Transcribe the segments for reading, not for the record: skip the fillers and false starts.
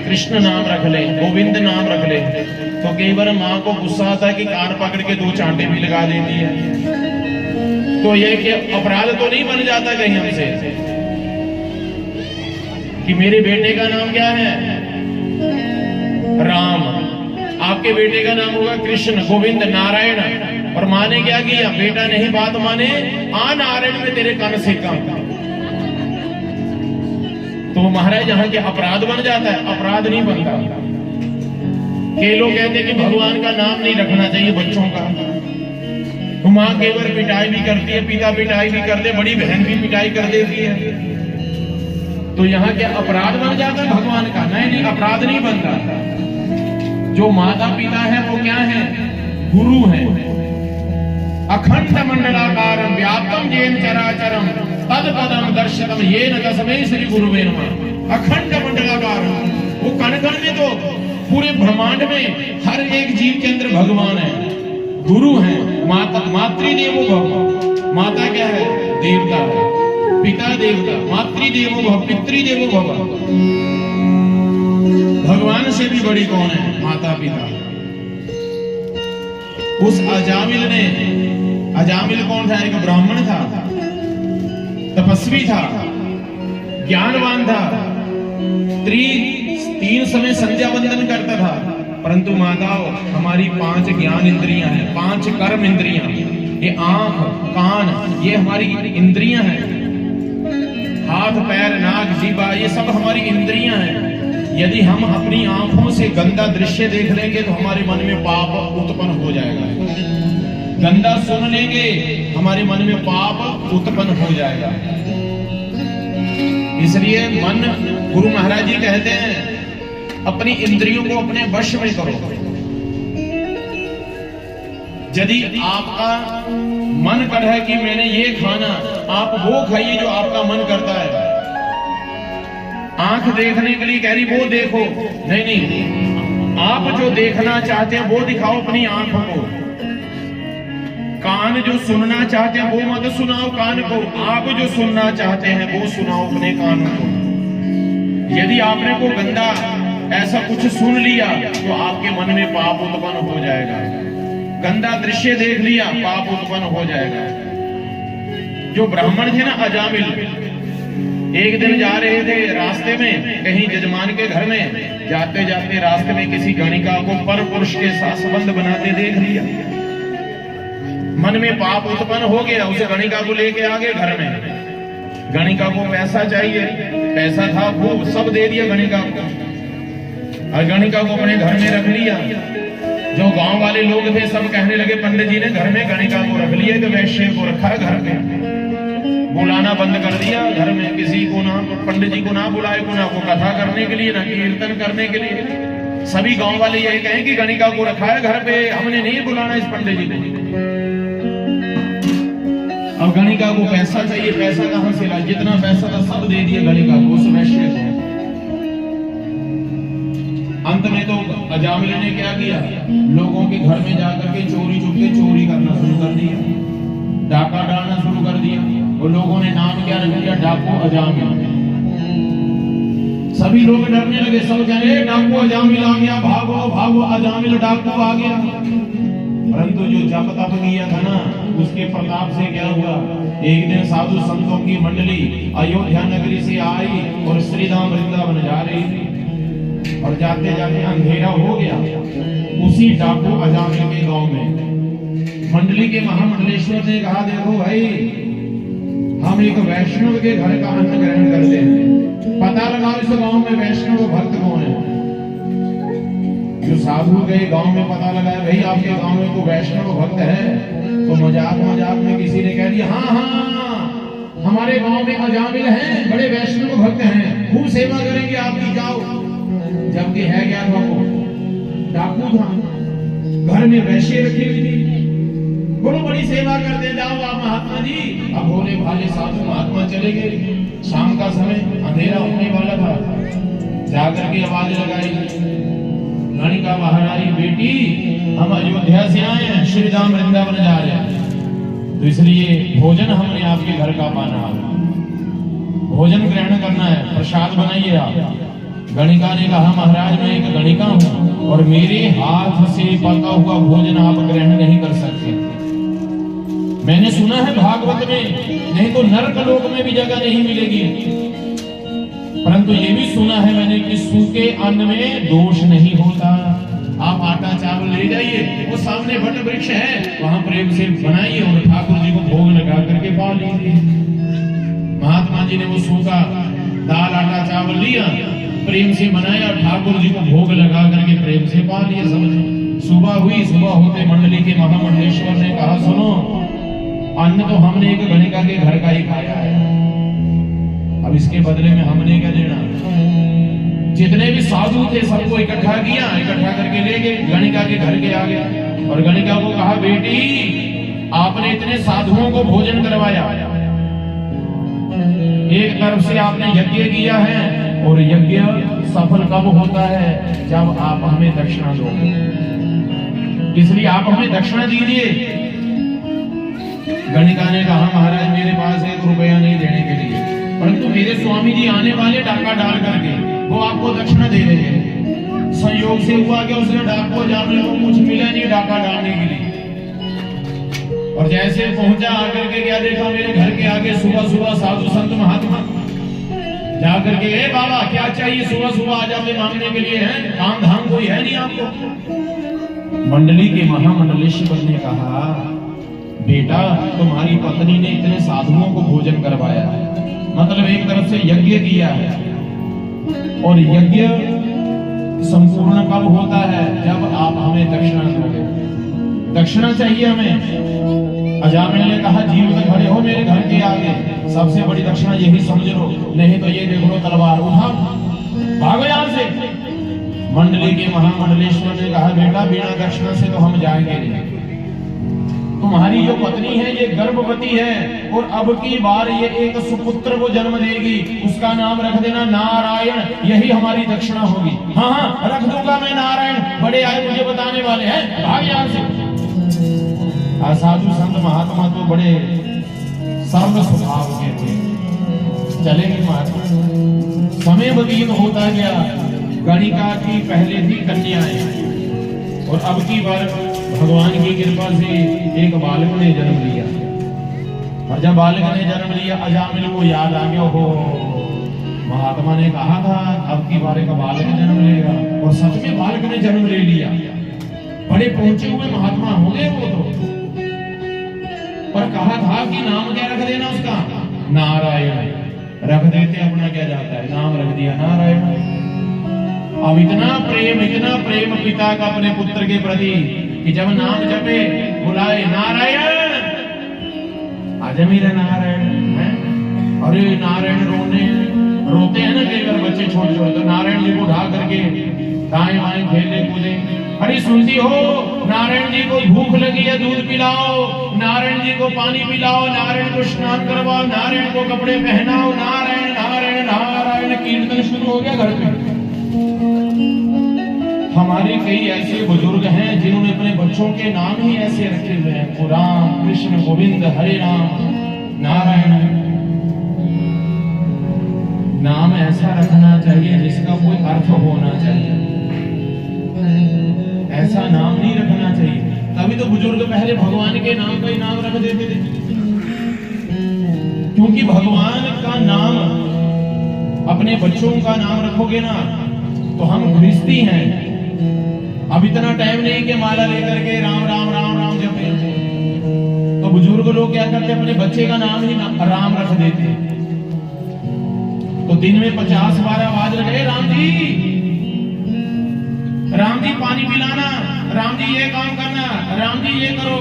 कृष्ण नाम रख ले, गोविंद नाम रख ले, तो कई बार माँ को गुस्सा आता है कि कान पकड़ के 2 चांटे भी लगा देती है। तो ये कि अपराध तो नहीं बन जाता कहीं हमसे कि मेरे बेटे का नाम क्या है? राम, आपके बेटे का नाम होगा कृष्ण, गोविंद, नारायण। और माँ ने क्या किया? बेटा नहीं बात माने, आ नारायण में तेरे कान से काम। तो महाराज यहाँ के अपराध बन जाता है, अपराध नहीं बनता। के लोग कहते हैं कि भगवान का नाम नहीं रखना चाहिए बच्चों का। तो माँ केवल पिटाई भी करती है, पिता पिटाई भी करते, बड़ी बहन भी पिटाई कर देती है। तो यहाँ क्या अपराध बन जाता है भगवान का? नहीं, अपराध नहीं बनता। जो माता पिता है वो क्या है? गुरु है। अखंड मंडलाकारं व्याप्तं येन चराचरं तद पदम दर्शितम येन तस्मै श्री गुरुवे नमः। अखंड मंडलाकारं, वो कण कण में, तो पूरे ब्रह्मांड में हर एक जीव के अंदर भगवान है, गुरु है। माता मातृदेवो भव, माता क्या है? देवता है, पिता देवता, मातृदेवो भव, पितृदेवो भव। भगवान से भी बड़ी कौन है? माता पिता। उस अजामिल ने, अजामिल कौन था? एक ब्राह्मण था, तपस्वी था, ज्ञानवान था, 3 समय संध्या वंदन करता था। परंतु माताओं, हमारी 5 ज्ञान इंद्रियां हैं, 5 कर्म इंद्रियां, ये आंख कान, ये हमारी इंद्रियां हैं। हाथ पैर नाक जीवा, ये सब हमारी इंद्रियां हैं। यदि हम अपनी आंखों से गंदा दृश्य देख लेंगे तो हमारे मन में पाप उत्पन्न हो जाएगा। गंदा सुन लेंगे, हमारे मन में पाप उत्पन्न हो जाएगा। इसलिए मन, गुरु महाराज जी कहते हैं, अपनी इंद्रियों को अपने वश में करो। यदि आपका मन कर है कि मैंने ये खाना, आप वो खाइए जो आपका मन करता है। आंख देखने के लिए कह रही वो देखो, नहीं, आप जो देखना चाहते हैं वो दिखाओ अपनी आंखों को। कान जो सुनना चाहते हैं वो मत सुनाओ कान को, आप जो सुनना चाहते हैं वो सुनाओ अपने कानों को। यदि आपने को गंदा ऐसा कुछ सुन लिया तो आपके मन में पाप उत्पन्न हो जाएगा। गंदा दृश्य देख लिया, पाप उत्पन्न हो जाएगा। जो ब्राह्मण थे ना, अजामिल, एक दिन जा रहे थे रास्ते में, कहीं जजमान के घर में, जाते जाते रास्ते में किसी गणिका को पर पुरुष के साथ संबंध बनाते देख लिया। मन में पाप उत्पन्न हो गया, उसे गणिका को लेके आ गए घर में। गणिका को पैसा चाहिए, पैसा था खूब, सब दे दिया गणिका को, और गणिका को अपने घर में रख लिया। जो गांव वाले लोग थे सब कहने लगे, पंडित जी ने घर में गणिका को रख लिया, तो वैश्य को रखा है घर में। बुलाना बंद कर दिया घर में, किसी को ना, पंडित जी को ना बुलाए, को ना को कथा करने के लिए, ना कीर्तन करने के लिए। सभी गांव वाले यही कहें कि गणिका को रखा है घर पे, हमने नहीं बुलाना इस पंडित जी को। अब गणिका को पैसा चाहिए, पैसा कहां से ला? जितना पैसा था सब दे दिया गणिका को, उस वैश्य को। अंत में तो अजामिल ने क्या किया? लोगों के घर में जाकर के चोरी चुपके चोरी करना शुरू कर दिया, डाका डालना शुरू कर दिया। और लोगों ने नाम क्या रख दिया? डाकू अजामिल। सभी लोग डरने लगे, सब जाने डाकू अजामिल आ गया, भागो भागो, अजामिल डाकू आ गया। परंतु जो जप तप किया था ना, उसके प्रताप से क्या हुआ? एक दिन साधु संतों की मंडली अयोध्या नगरी से आई और श्री धाम वृंदावन जा रही थी, और जाते जाते अंधेरा हो गया उसी डाकू अजामिल के गांव में। मंडली के महामंडलेश्वर ने कहा, देखो भाई, हम एक वैष्णव के घर का अन्न ग्रहण करते हैं, पता लगाओ इस गांव में वैष्णव भक्त कौन है। जो साधु गए गांव में, पता लगाया, भाई आपके गांव में कोई वैष्णव भक्त है। तो मजाक मजाक में किसी ने कह दिया, हाँ, हमारे गांव में अजामिल हैं, बड़े वैष्णव भक्त हैं, खूब सेवा करेंगे आपकी, जाओ। जबकि है क्या था? वो डाकू था, घर में वैश्य रखी हुई थी, बड़ी बड़ी सेवा करते, जाओ आप महात्मा जी। अब भोले भाले साधु महात्मा चले गए। शाम का समय, अंधेरा होने वाला था, जाकर के आवाज लगाई, गणिका बाहर आई, बेटी हम अयोध्या से आए हैं, श्री धाम वृंदावन जा रहे हैं, तो इसलिए भोजन हमने आपके घर का पाना, भोजन ग्रहण करना है, प्रसाद बनाइए आप। गणिका ने कहा महाराज मैं एक गणिका हूं और मेरे हाथ से पका हुआ भोजन आप ग्रहण नहीं कर सकते। मैंने सुना है भागवत में, नहीं तो नरक लोक में भी जगह नहीं मिलेगी, परंतु ये भी सुना है मैंने कि सूखे अन्न में दोष नहीं होता। आप आटा चावल ले जाइए, वो सामने वट वृक्ष है, वहां प्रेम से बनाइए और ठाकुर जी को भोग लगा करके पा लीजिए। महात्मा जी ने वो सूखा दाल आटा चावल लिया, प्रेम से बनाया, ठाकुर जी को भोग लगा करके प्रेम से पा लिया। समझो सुबह हुई, सुबह होते मंडली के महामंडलेश्वर ने कहा सुनो, अन्न तो हमने एक गणिका के घर का ही खाया है, अब इसके बदले में हमने क्या देना। जितने भी साधु थे सबको इकट्ठा किया, इकट्ठा करके ले गए, गणिका के घर के आ गया और गणिका को कहा बेटी आपने इतने साधुओं को भोजन करवाया, एक तरफ से आपने यज्ञ किया है और यज्ञ सफल कब होता है, जब आप हमें दक्षिणा दोगे, इसलिए आप हमें दक्षिणा दीजिए। गणिका ने कहा महाराज मेरे पास 1 रुपया नहीं देने के लिए, परंतु मेरे स्वामी जी आने वाले डाका डाल करके वो आपको दक्षिणा दे रहे हैं। संयोग से हुआ कि उसने डाको जाने को कुछ मिला नहीं डाका डालने के लिए, और जैसे पहुंचा आकर के क्या देखा, मेरे घर के आगे सुबह सुबह साधु संत महात्मा जाकर के ए बाबा क्या चाहिए, सुबह सुबह आ जाते मांगने के लिए, हैं काम धाम कोई है नहीं आपको। मंडली के महामंडलेश्वर ने कहा बेटा तुम्हारी पत्नी ने इतने साधुओं को भोजन करवाया है, मतलब एक तरफ से यज्ञ किया है, और यज्ञ संपूर्ण कब होता है, जब आप हमें दक्षिणा दोगे, दक्षिणा चाहिए हमें। अजामिल ने कहा जीवित खड़े हो मेरे घर के आगे, सबसे बड़ी दक्षिणा यही समझ लो, नहीं तो ये देख लो तलवार उठा भागो यहां से। मंडली के महामंडलेश्वर ने कहा बेटा बिना दक्षिणा से तो हम जाएंगे नहीं, तुम्हारी जो पत्नी है ये गर्भवती है और अब की बार ये एक सुपुत्र को जन्म देगी, उसका नाम रख देना नारायण, यही हमारी दक्षिणा होगी। हाँ हाँ रख दूंगा मैं नारायण, बड़े आए मुझे बताने वाले हैं, भाग यहां से। साधु संत महात्मा तो बड़े सर्व स्वभाव के थे, चलेंगे महात्मा। समय व्यतीत होता गया, गणिका की पहले भी कन्याएं और अब की बार भगवान की कृपा से एक बालक ने जन्म लिया, और जब बालक ने जन्म लिया अजामिल को याद आ गया, हो महात्मा ने कहा था अब की बार एक बालक जन्म लेगा, और सच में बालक ने जन्म ले लिया। बड़े पहुंचे हुए महात्मा होंगे वो तो, पर कहा था कि नाम क्या रख देना उसका, नारायण रख देते, अपना क्या जाता है, नाम रख दिया नारायण। अब इतना प्रेम पिता का अपने पुत्र के प्रति कि जब नाम जपे बुलाए नारायण, आज मेरा नारायण है, अरे नारायण रोते हैं ना कई बार बच्चे छोटे छोटे, तो नारायण जी को उठा करके दाएं बाएं खेले कूदे, अरे सुनती हो नारायण जी को भूख लगी है दूध पिलाओ, नारायण जी को पानी पिलाओ, नारायण को स्नान करवाओ, नारायण को कपड़े पहनाओ, नारायण नारायण नारायण कीर्तन शुरू हो गया घर पे। हमारे कई ऐसे बुजुर्ग हैं जिन्होंने अपने बच्चों के नाम ही ऐसे रखे हुए हैं, राम कृष्ण गोविंद हरे राम नारायण। नाम ऐसा रखना चाहिए जिसका कोई अर्थ होना चाहिए, ऐसा नाम नहीं रखना चाहिए। तभी तो बुजुर्ग पहले भगवान के नाम का ही नाम रख देते थे, क्योंकि भगवान का नाम अपने बच्चों का नाम रखोगे ना तो हम गृहस्थी हैं, अब इतना टाइम नहीं कि माला लेकर के राम राम राम राम जपे, तो बुजुर्ग लोग क्या करते अपने बच्चे का नाम ही राम रख देते। तो दिन में 50 बार आवाज लगे राम जी पानी पिलाना, राम जी ये काम करना, राम जी ये करो,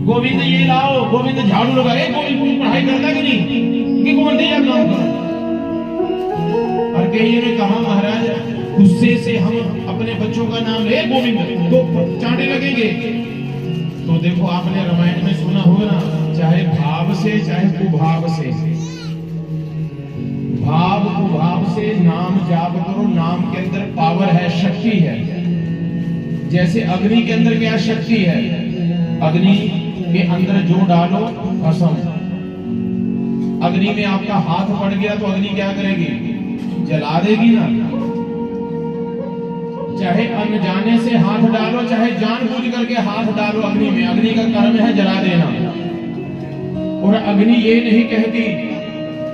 गोविंद ये लाओ, गोविंद झाड़ू लगाए, गोविंद पढ़ाई करता कि नहीं कि गोविंद ये काम करो। और कई ने कहा महाराज गुस्से से हम अपने बच्चों का नाम ले गोविंद तो चांटे लगेंगे, तो देखो आपने रामायण में सुना होगा ना, चाहे भाव से चाहे कुभाव से, भाव कुभाव से नाम जाप करो, नाम के अंदर पावर है, शक्ति है। जैसे अग्नि के अंदर क्या शक्ति है, अग्नि के अंदर जो डालो भस्म, अग्नि में आपका हाथ पड़ गया तो अग्नि क्या करेगी, जला देगी ना। चाहे अनजाने से हाथ डालो, चाहे जानबूझ करके हाथ डालो अग्नि में, अग्नि का कर्म है जला देना। और अग्नि ये नहीं कहती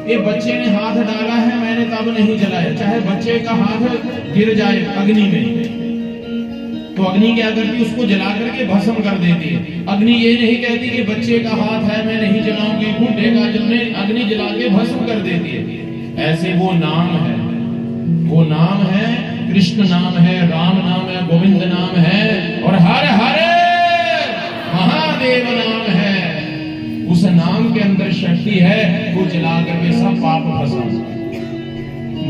ये बच्चे ने हाथ डाला है मैंने तब नहीं जलाया, चाहे बच्चे का हाथ गिर जाए अग्नि में तो अग्नि क्या करती, उसको जला करके भस्म कर देती है। अग्नि ये नहीं कहती कि बच्चे का हाथ है मैं नहीं जलाऊंगी, बूढ़े का जलने अग्नि जला के भस्म कर देती है। ऐसे वो नाम है, वो नाम है कृष्ण नाम है, राम नाम है, गोविंद नाम है और हर हर महादेव नाम है। उस नाम के अंदर शक्ति है, वो जला करके सब पाप भस्म।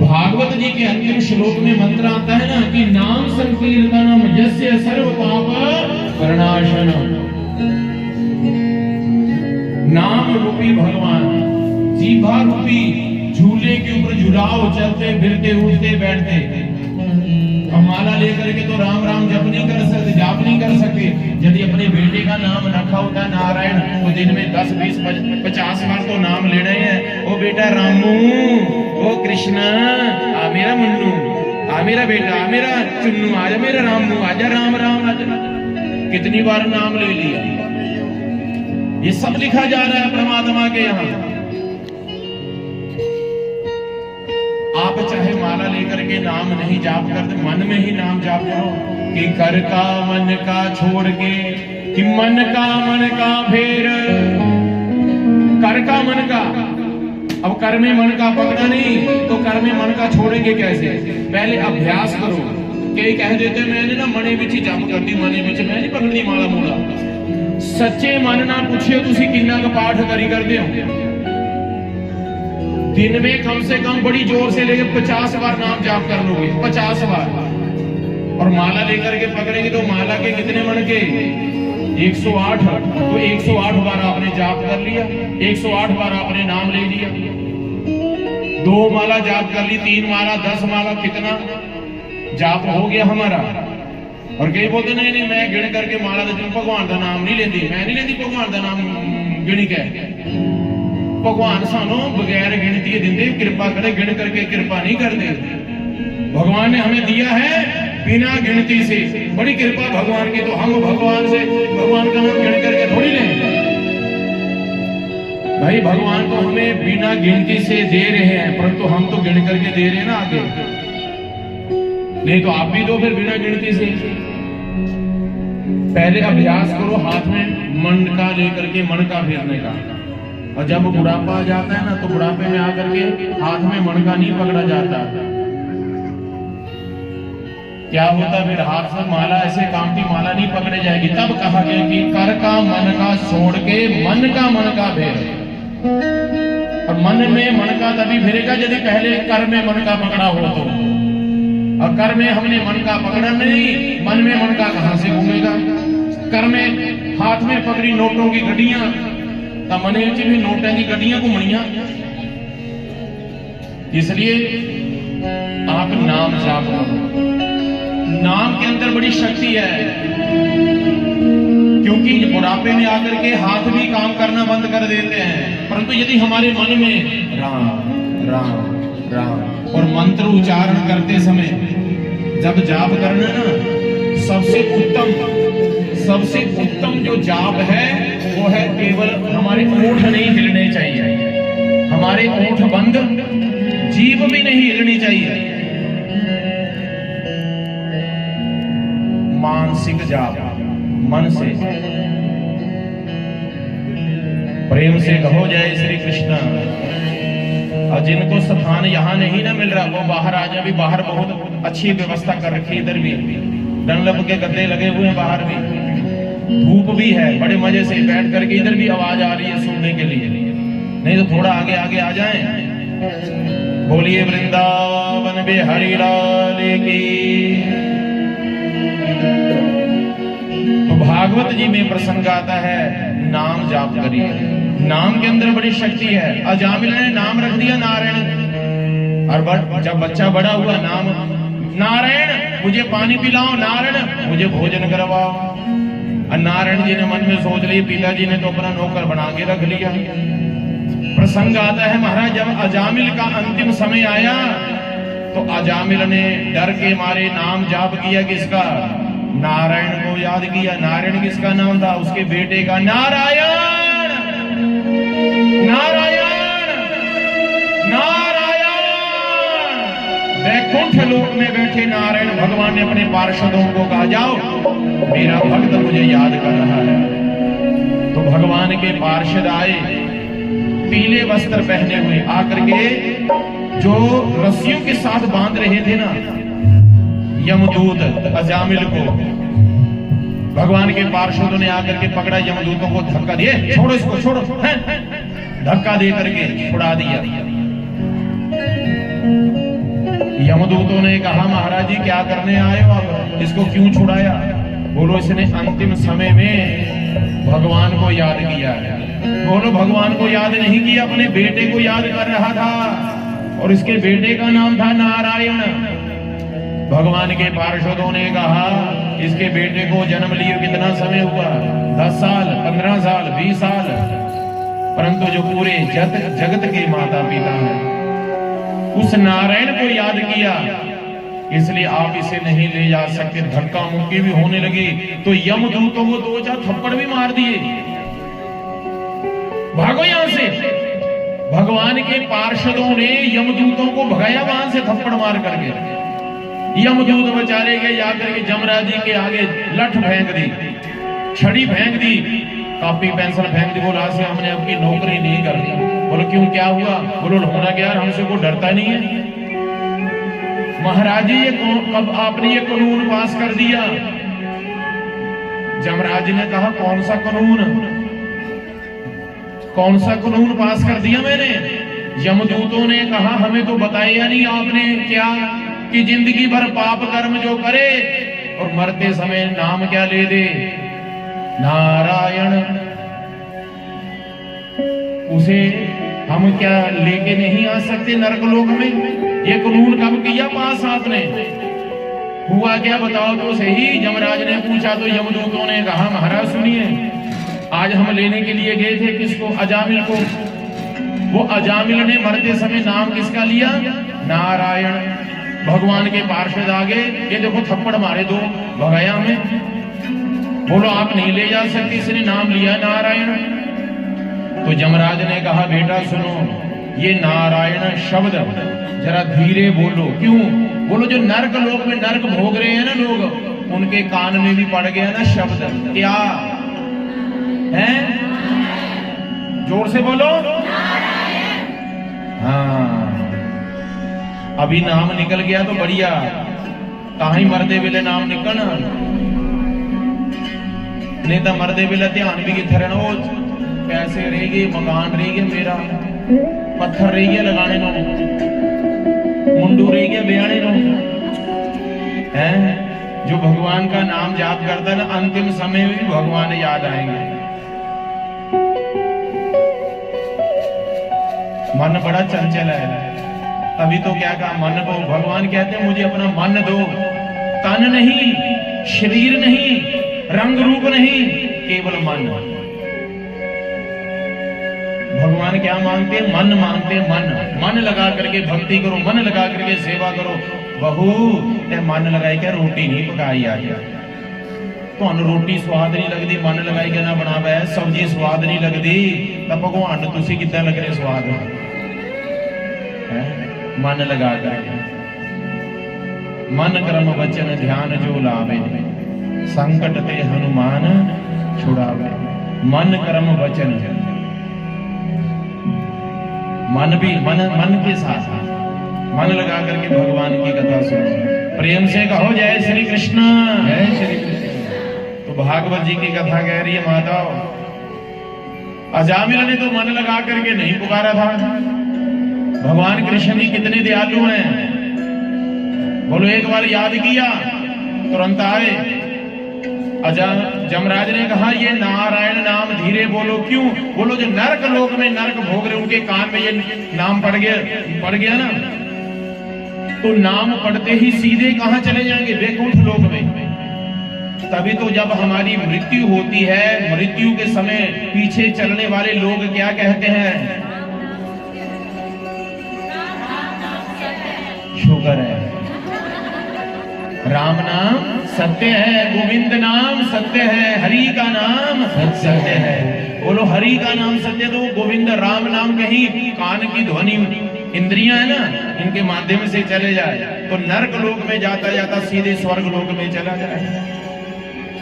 भागवत जी के अंतिम श्लोक में मंत्र आता है ना कि नाम संकीर्तनम यस्य सर्व पाप प्रणाशनम। नाम रूपी भगवान जीभा रूपी झूले के ऊपर झुलाओ, चलते फिरते उठते बैठते। अब माला लेकर के तो राम राम जप नहीं कर सकते, जाप नहीं कर सकते। यदि अपने बेटे का नाम रखा होता नारायण तो दिन में 10, 20, 50 बार तो नाम लेना ही है। ओ बेटा रामू, ओ कृष्णा, आ मेरा मुन्नू, आ मेरा बेटा, आ मेरा चुन्नू, आजा मेरा रामू, आजा राम राम, आजा। कितनी बार नाम ले लिया। ये सब लिखा जा रहा है परमात्मा के यहाँ। आप चाहे माला लेकर के नाम नहीं जाप करते, मन में ही नाम जाप करो कि कर का मन का छोड़ के, कि मन का फेर, कर का मन का। अब कर में मन का पकड़ा नहीं तो कर में मन का छोड़ेंगे कैसे? पहले अभ्यास करो। कई कह देते मैंने ना मने विच ही जप कर दी, मने विच मैं नहीं पकड़नी माला मूला। सच्चे मन ना पूछिए तुसी किन्ना का पाठ करी करते हो। दिन में कम से कम बड़ी जोर से लेकर 50 बार नाम जाप कर लोगे, 50 बार। और माला लेकर के पकड़ेंगे तो माला के कितने मन के 108। तो 108 बार आपने जाप कर लिया, 108 बार आपने नाम ले लिया। 2 माला जाप कर ली, 3 माला, 10 माला, कितना जाप हो गया हमारा। और कई बोलते नहीं नहीं मैं गिण करके माला दे भगवान का नाम नहीं लेती, मैं नहीं लेती भगवान का नाम गिणी के। भगवान सानू बगैर गिनती देंदे, कृपा करे, गिन करके कृपा नहीं करते। भगवान ने हमें दिया है बिना गिनती से, बड़ी कृपा भगवान की। तो हम भगवान से भगवान का नाम गिन करके थोड़ी लें भाई। भगवान तो हमें बिना गिनती से दे रहे हैं, परंतु हम तो गिन करके दे रहे हैं ना आगे। नहीं तो आप भी दो फिर बिना गिनती से। पहले अभ्यास करो हाथ में मन का लेकर के मन का फेरने का। और जब बुढ़ापा आ जाता है ना तो बुढ़ापे में आकर के हाथ में मन का नहीं पकड़ा जाता। क्या होता फिर हाथ से माला ऐसे काम की माला नहीं पकड़े जाएगी। तब कहा गया कि कर का मन का छोड़ के मन का फेर। और मन में मन का तभी फिरेगा यदि पहले कर में मन का पकड़ा हो तो। और कर में हमने मन का पकड़ा नहीं, मन में मन का कहां से घूमेगा। कर में हाथ में पकड़ी नोटों की गड्डियां, मने भी नोटा की गड्डियां घूमनिया। इसलिए आप नाम जाप करो। नाम के अंदर बड़ी शक्ति है, क्योंकि बुढ़ापे में आकर के हाथ भी काम करना बंद कर देते हैं। परंतु यदि हमारे मन में राम राम राम और मंत्र उच्चारण करते समय जब जाप करना ना, सबसे उत्तम जो जाप है वो है केवल हमारे ओठ नहीं हिलने चाहिए, हमारे ओठ बंद, जीभ भी नहीं हिलनी चाहिए। मानसिक जाप, मन से प्रेम से कहो जय श्री कृष्ण। और जिनको स्थान यहाँ नहीं ना मिल रहा वो बाहर आ जाए। भी बाहर बहुत अच्छी व्यवस्था कर रखी है, इधर भी डनलप के गद्दे लगे हुए हैं, बाहर भी धूप भी है, बड़े मजे से बैठ करके इधर भी आवाज आ रही है सुनने के लिए। नहीं तो थोड़ा आगे आगे आ जाएं। बोलिए वृंदावन बिहारी लाल की। तो भागवत जी में प्रसंग आता है नाम जाप करिए। नाम के अंदर बड़ी शक्ति है। अजामिल ने नाम रख दिया नारायण। और जब बच्चा बड़ा हुआ नाम नारायण मुझे पानी पिलाओ, नारायण मुझे भोजन करवाओ। और नारायण जी ने मन में सोच लिया, पिताजी ने तो अपना नौकर बना के रख लिया। प्रसंग आता है महाराज जब अजामिल का अंतिम समय आया तो तो अजामिल ने डर के मारे नाम जाप किया, किसका? नारायण को याद किया। नारायण किसका नाम था? उसके बेटे का। नारायण नारायण नारायण। वैकुंठ लोक में बैठे नारायण भगवान ने अपने पार्षदों को कहा, जाओ मेरा भक्त मुझे याद कर रहा है। तो भगवान के पार्षद आए, पीले वस्त्र पहने हुए, आकर के जो रस्सियों के साथ बांध रहे थे ना यमदूत अजामिल को, भगवान के पार्षदों ने आकर के पकड़ा, यमदूतों को धक्का दिए, छोड़ो इसको, छोड़ो, धक्का दे करके छुड़ा दिया। यमदूतों ने कहा, महाराज जी क्या करने आए हो आप, इसको क्यों छुड़ाया? बोलो इसने अंतिम समय में भगवान को याद किया है। बोलो भगवान को याद नहीं किया, अपने बेटे को याद कर रहा था, और इसके बेटे का नाम था नारायण। भगवान के पार्षदों ने कहा, इसके बेटे को जन्म लिए कितना समय हुआ? 10 साल, 15 साल, 20 साल, परंतु जो पूरे जगत के माता पिता हैं उस नारायण को याद किया, इसलिए आप इसे नहीं ले जा सकते। धक्का मुक्की भी होने लगी तो यमदूतों को 2-4 थप्पड़ भी मार दिए, भागो यहां से। भगवान के पार्षदों ने यमदूतों को भगाया वहां से थप्पड़ मार करके। यमदूत बेचारे गए जाकर के जमराज जी के आगे लठ फेंक दी, छड़ी फेंक दी, कॉपी पेंसिल फेंक दी। बोला से हमने आपकी नौकरी नहीं करनी। बोलो क्यों, क्या हुआ? बोलो होना क्या, हमसे कोई डरता नहीं है। महाराज जी ये कब आपने ये कानून पास कर दिया? जमराज ने कहा, कौन सा कानून, कौन सा कानून पास कर दिया मैंने? यमदूतों ने कहा, हमें तो बताया नहीं आपने क्या कि जिंदगी भर पाप कर्म जो करे और मरते समय नाम क्या ले दे? नारायण। उसे हम क्या लेके नहीं आ सकते नरक लोक में? ये कानून कब किया पास आपने? हुआ क्या बताओ तो सही। जमराज ने पूछा तो यमदूतों ने कहा, महाराज सुनिए, आज हम लेने के लिए गए थे किसको? अजामिल को। वो अजामिल ने मरते समय नाम किसका लिया? नारायण। भगवान के पार्षद आ गए, ये देखो थप्पड़ मारे दो, भगाया हमें। बोलो आप नहीं ले जा सकते, इसने नाम लिया नारायण। तो जमराज ने कहा, बेटा सुनो, ये नारायण शब्द जरा धीरे बोलो। क्यों? बोलो जो नरक लोक में नरक भोग रहे हैं ना लोग, उनके कान में भी पड़ गया ना शब्द। क्या है? जोर से बोलो। हाँ, अभी नाम निकल गया तो बढ़िया, कहा ही मरदे वेले नाम निकलना, नहीं तो मरदे वेले ध्यान भी किथे रहना। वो पैसे रह गए, मकान रह गया, मेरा पत्थर रह गया लगाने नो, मुंडू रह गया ब्याने नो। है जो भगवान का नाम जाप करता है ना, अंतिम समय में भी भगवान याद आएंगे। मन बड़ा चंचल है, तभी तो क्या कहा, मन को भगवान कहते हैं मुझे अपना मन दो, तन नहीं, शरीर नहीं, रंग रूप नहीं, केवल मन। भगवान क्या मांगते हैं? मन मांगते हैं। मन लगा करके भक्ति करो, मन लगा करके सेवा करो। बहू ते मन लगाई क्या रोटी नहीं पकाई आ गया, तो रोटी स्वाद नहीं लगती, मन लगाई क्या ना बनावे, सब्जी स्वाद नहीं लगती, तो भगवान तुसी कितना लग रहे स्वाद है? मन लगा करके। मन कर्म वचन ध्यान जो लावे, संकट ते हनुमान छुड़ावे। मन कर्म वचन, मन भी मन के साथ मन लगा करके भगवान की कथा सुनो। प्रेम से कहो जय श्री कृष्ण, जय श्री कृष्ण। तो भागवत जी की कथा कह रही है माताओं, अजामिल ने तो मन लगा करके नहीं पुकारा था। भगवान कृष्ण जी कितने दयालु हैं। बोलो एक बार याद किया तुरंत आए। जमराज ने कहा ये नारायण नाम धीरे बोलो। क्यों? बोलो जो नरक लोक में नरक भोग रहे उनके कान में ये नाम पड़ गया ना, तो नाम पढ़ते ही सीधे कहां चले जाएंगे? वैकुंठ लोक में। तभी तो जब हमारी मृत्यु होती है, मृत्यु के समय पीछे चलने वाले लोग क्या कहते हैं? शुक्र है राम नाम सत्य है, गोविंद नाम सत्य है, हरि का नाम सत्य है। बोलो हरि का नाम सत्य, तो गोविंद राम नाम कहीं कान की ध्वनि इंद्रियां है ना, इनके माध्यम से चले जाए तो नरक लोक में जाता जाता सीधे स्वर्ग लोक में चला जाए।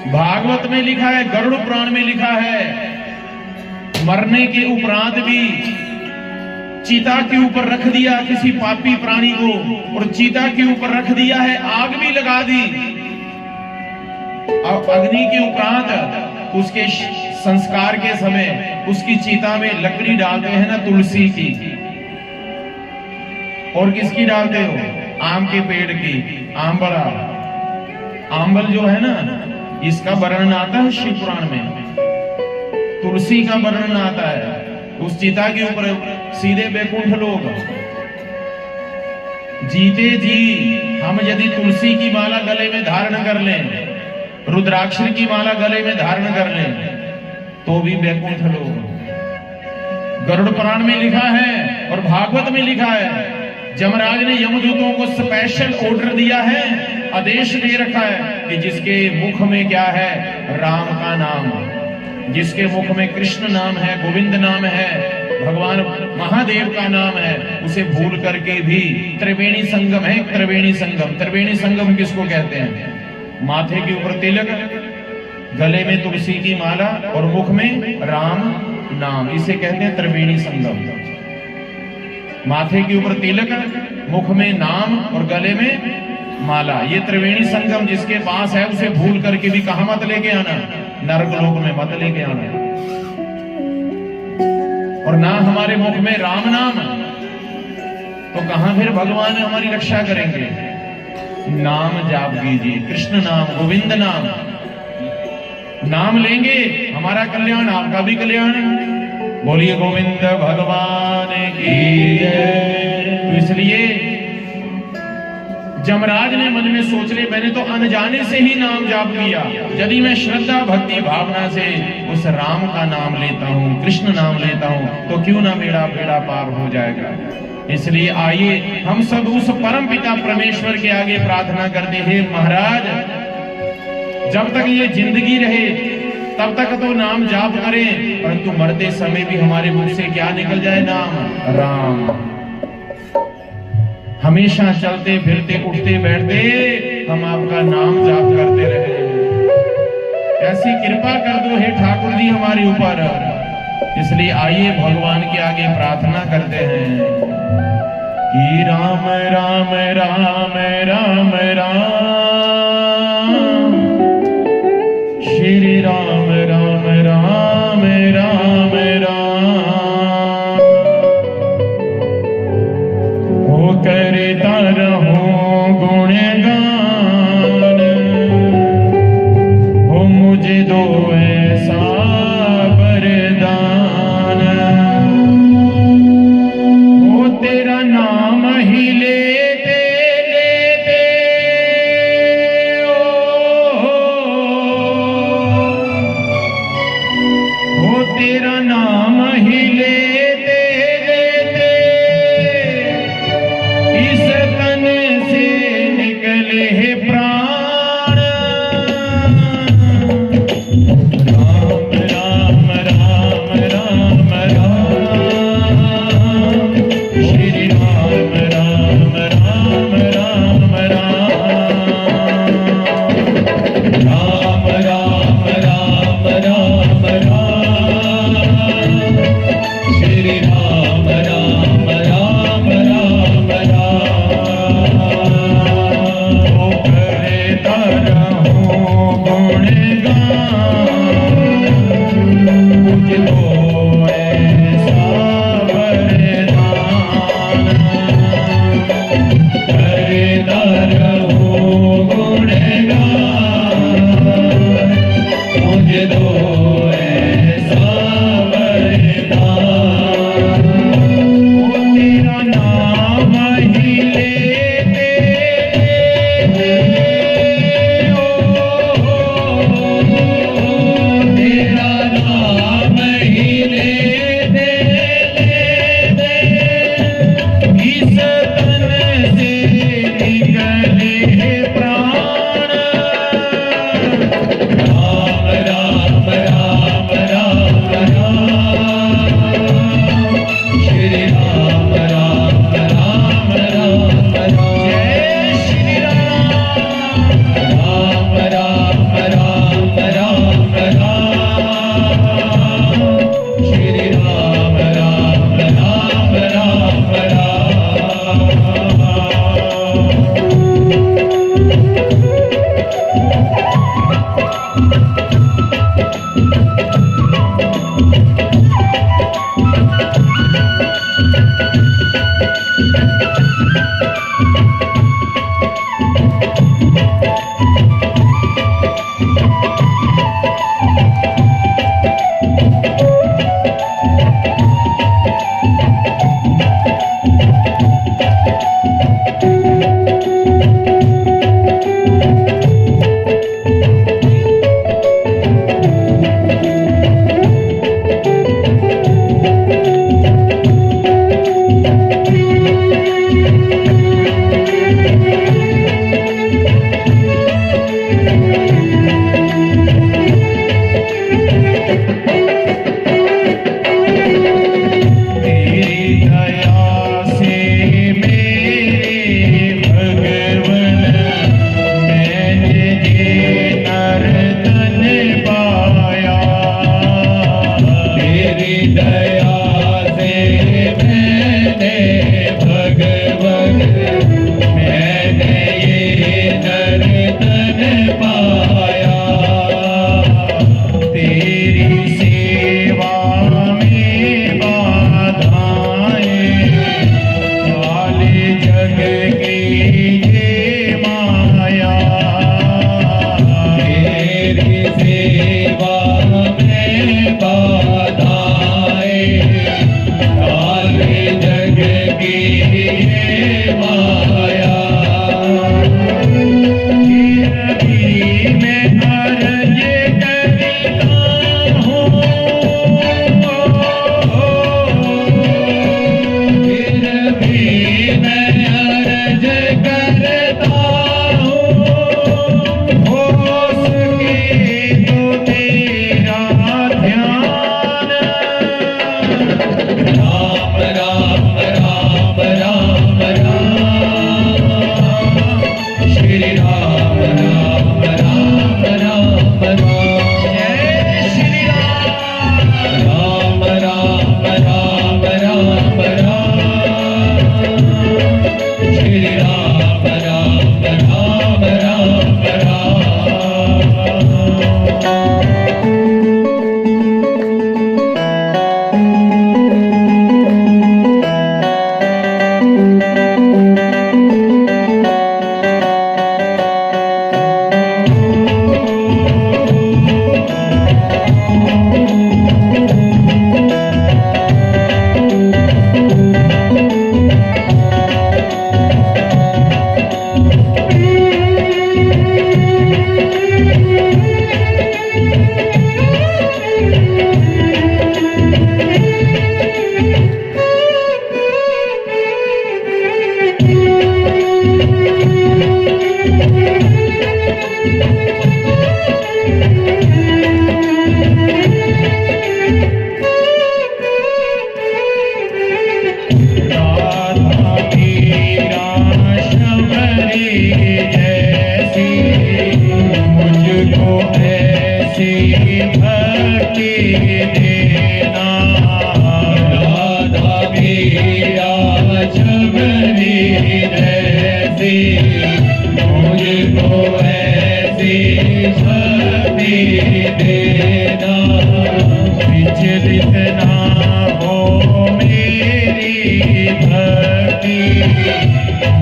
भागवत में लिखा है, गरुड़ पुराण में लिखा है, मरने के उपरांत भी चीता के ऊपर रख दिया किसी पापी प्राणी को, और चीता के ऊपर रख दिया है, आग भी लगा दी, और अग्नि के उपरांत उसके संस्कार के समय उसकी चीता में लकड़ी डालते हैं ना, तुलसी की, और किसकी डालते हो? आम के पेड़ की, आंबला। आंबल जो है ना, इसका वर्णन आता है शिव पुराण में, तुलसी का वर्णन आता है। उस चिता के ऊपर सीधे बैकुंठ लोग, जीते जी हम यदि तुलसी की माला गले में धारण कर लें, रुद्राक्ष की माला गले में धारण कर लें, तो भी बैकुंठ लोग। गरुड़ पुराण में लिखा है और भागवत में लिखा है, जमराज ने यमदूतों को स्पेशल ऑर्डर दिया है, आदेश दे रखा है कि जिसके मुख में क्या है? राम का नाम, जिसके मुख में कृष्ण नाम है, गोविंद नाम है, भगवान महादेव का नाम है, उसे भूल करके भी त्रिवेणी संगम है। त्रिवेणी संगम, त्रिवेणी संगम किसको कहते हैं? माथे के ऊपर तिलक, गले में तुलसी की माला और मुख में राम नाम, इसे कहते हैं त्रिवेणी संगम। माथे के ऊपर तिलक, मुख में नाम और गले में माला, ये त्रिवेणी संगम जिसके पास है उसे भूल करके भी कहां मत लेके आना? नरक लोक में मत लेके आना। और ना हमारे मुख में राम नाम, तो कहां फिर भगवान हमारी रक्षा करेंगे? नाम जाप कीजिए, कृष्ण नाम, गोविंद नाम, नाम लेंगे हमारा कल्याण, आपका भी कल्याण। बोलिए गोविंद भगवान की जय। तो इसलिए जमराज ने मन में सोच ले, मैंने तो अनजाने से ही नाम जाप किया, यदि मैं श्रद्धा भक्ति भावना से उस राम का नाम लेता हूँ, कृष्ण नाम लेता हूँ, तो क्यों ना मेरा बेड़ा पार हो जाएगा। इसलिए आइए हम सब उस परम पिता परमेश्वर के आगे प्रार्थना करते हैं, महाराज जब तक ये जिंदगी रहे तब तक तो नाम जाप करें, परंतु मरते समय भी हमारे मुख से क्या निकल जाए? नाम राम। हमेशा चलते फिरते उठते बैठते हम आपका नाम जाप करते रहे। ऐसी कृपा कर दो हे ठाकुर जी हमारे ऊपर। इसलिए आइए भगवान के आगे प्रार्थना करते हैं कि राम राम राम राम राम, श्री राम राम राम राम राम, हो करता रहूं गुणगान, हो मुझे दो ऐसा वरदान, हो तेरा नाम ही लेते लेते हो तेरा नाम ही लेते लेते इस तन से निकले है प्राण। राम राम राम राम राम, श्री राम राम राम राम राम, राम राम राम राम राम, श्री राम राम राम राम राम, हो करता रहूं गुणगान, मुझको ऐसा वरदान, करता रहूं गुणगान, मुझे दो ऐसा वरदान, वो तेरा नाम ही लेते हो, तेरा नाम ही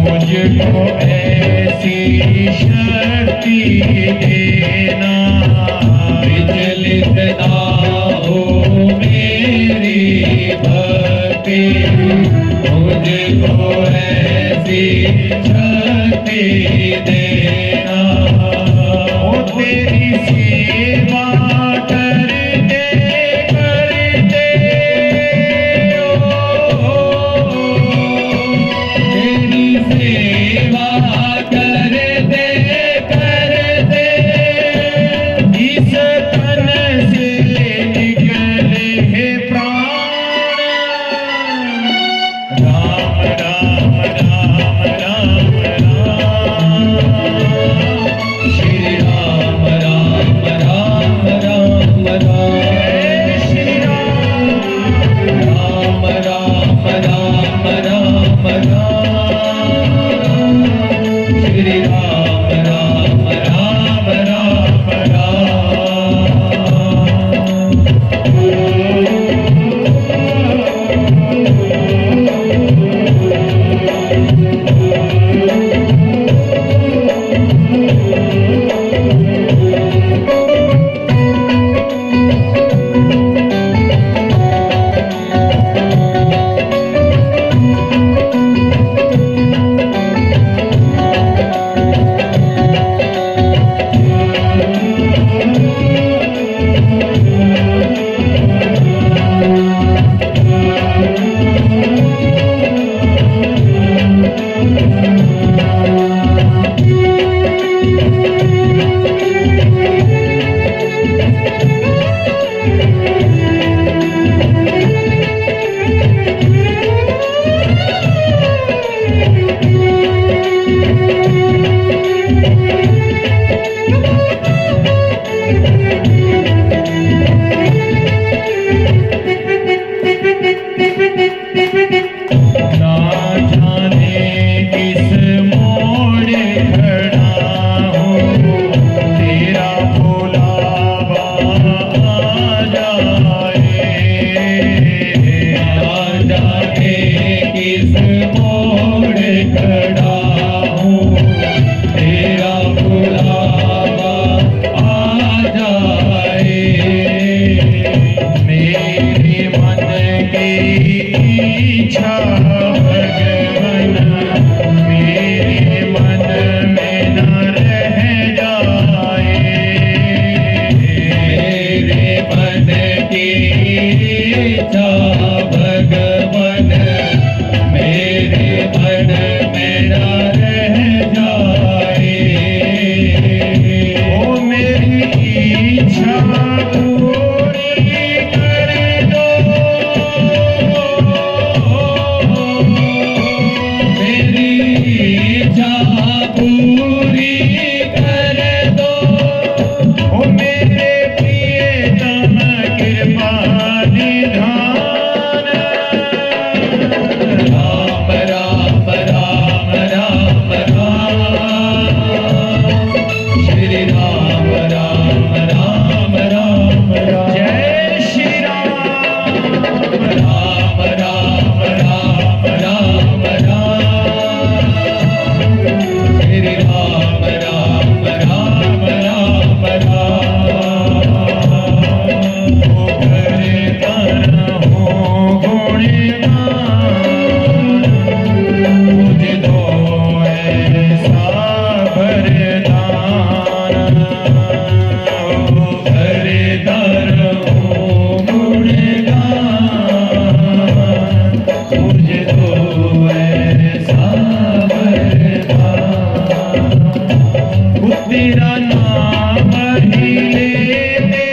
मुझको ऐसी शक्ति देना, विचलित ना हो मेरी भक्ति, मुझको ऐसी शक्ति देना। ओ तेरी सेवा करते करते, तेरी सेवा करते करते, इस तन से निकले हैं प्राण। राम राम राम राम राम, श्री राम राम राम राम राम, श्री राम राम राम राम राम राम, श्री राम राम राम राम राम। खड़ा हूँ, तेरा बुलावा आ जाए। आ जाए किस मोड़ खड़ा हूँ, तेरा बुलावा आ जाए। मेरे मन की इच्छा भगवन मेरे मन में न रह जाए। मेरे मन की इच्छा भगवन मेरे मन में न रह जाए। ओ मेरी इच्छा पूरी कर दो, मेरी इच्छा पूरी कर दो। ओ मेरे प्रियतम कृपा निधान। राम राम राम राम राम, श्री राम राम राम राम राम। जय श्री राम। राम राम राम राम राम, श्री राम राम राम राम राम। ओ करे करहूँ गुणगान, मुझे दो ऐसा वरदान। ओ करे करहूँ गुणगान, मुझे दो ऐसा वरदान। वो तेरा नाम ही लेते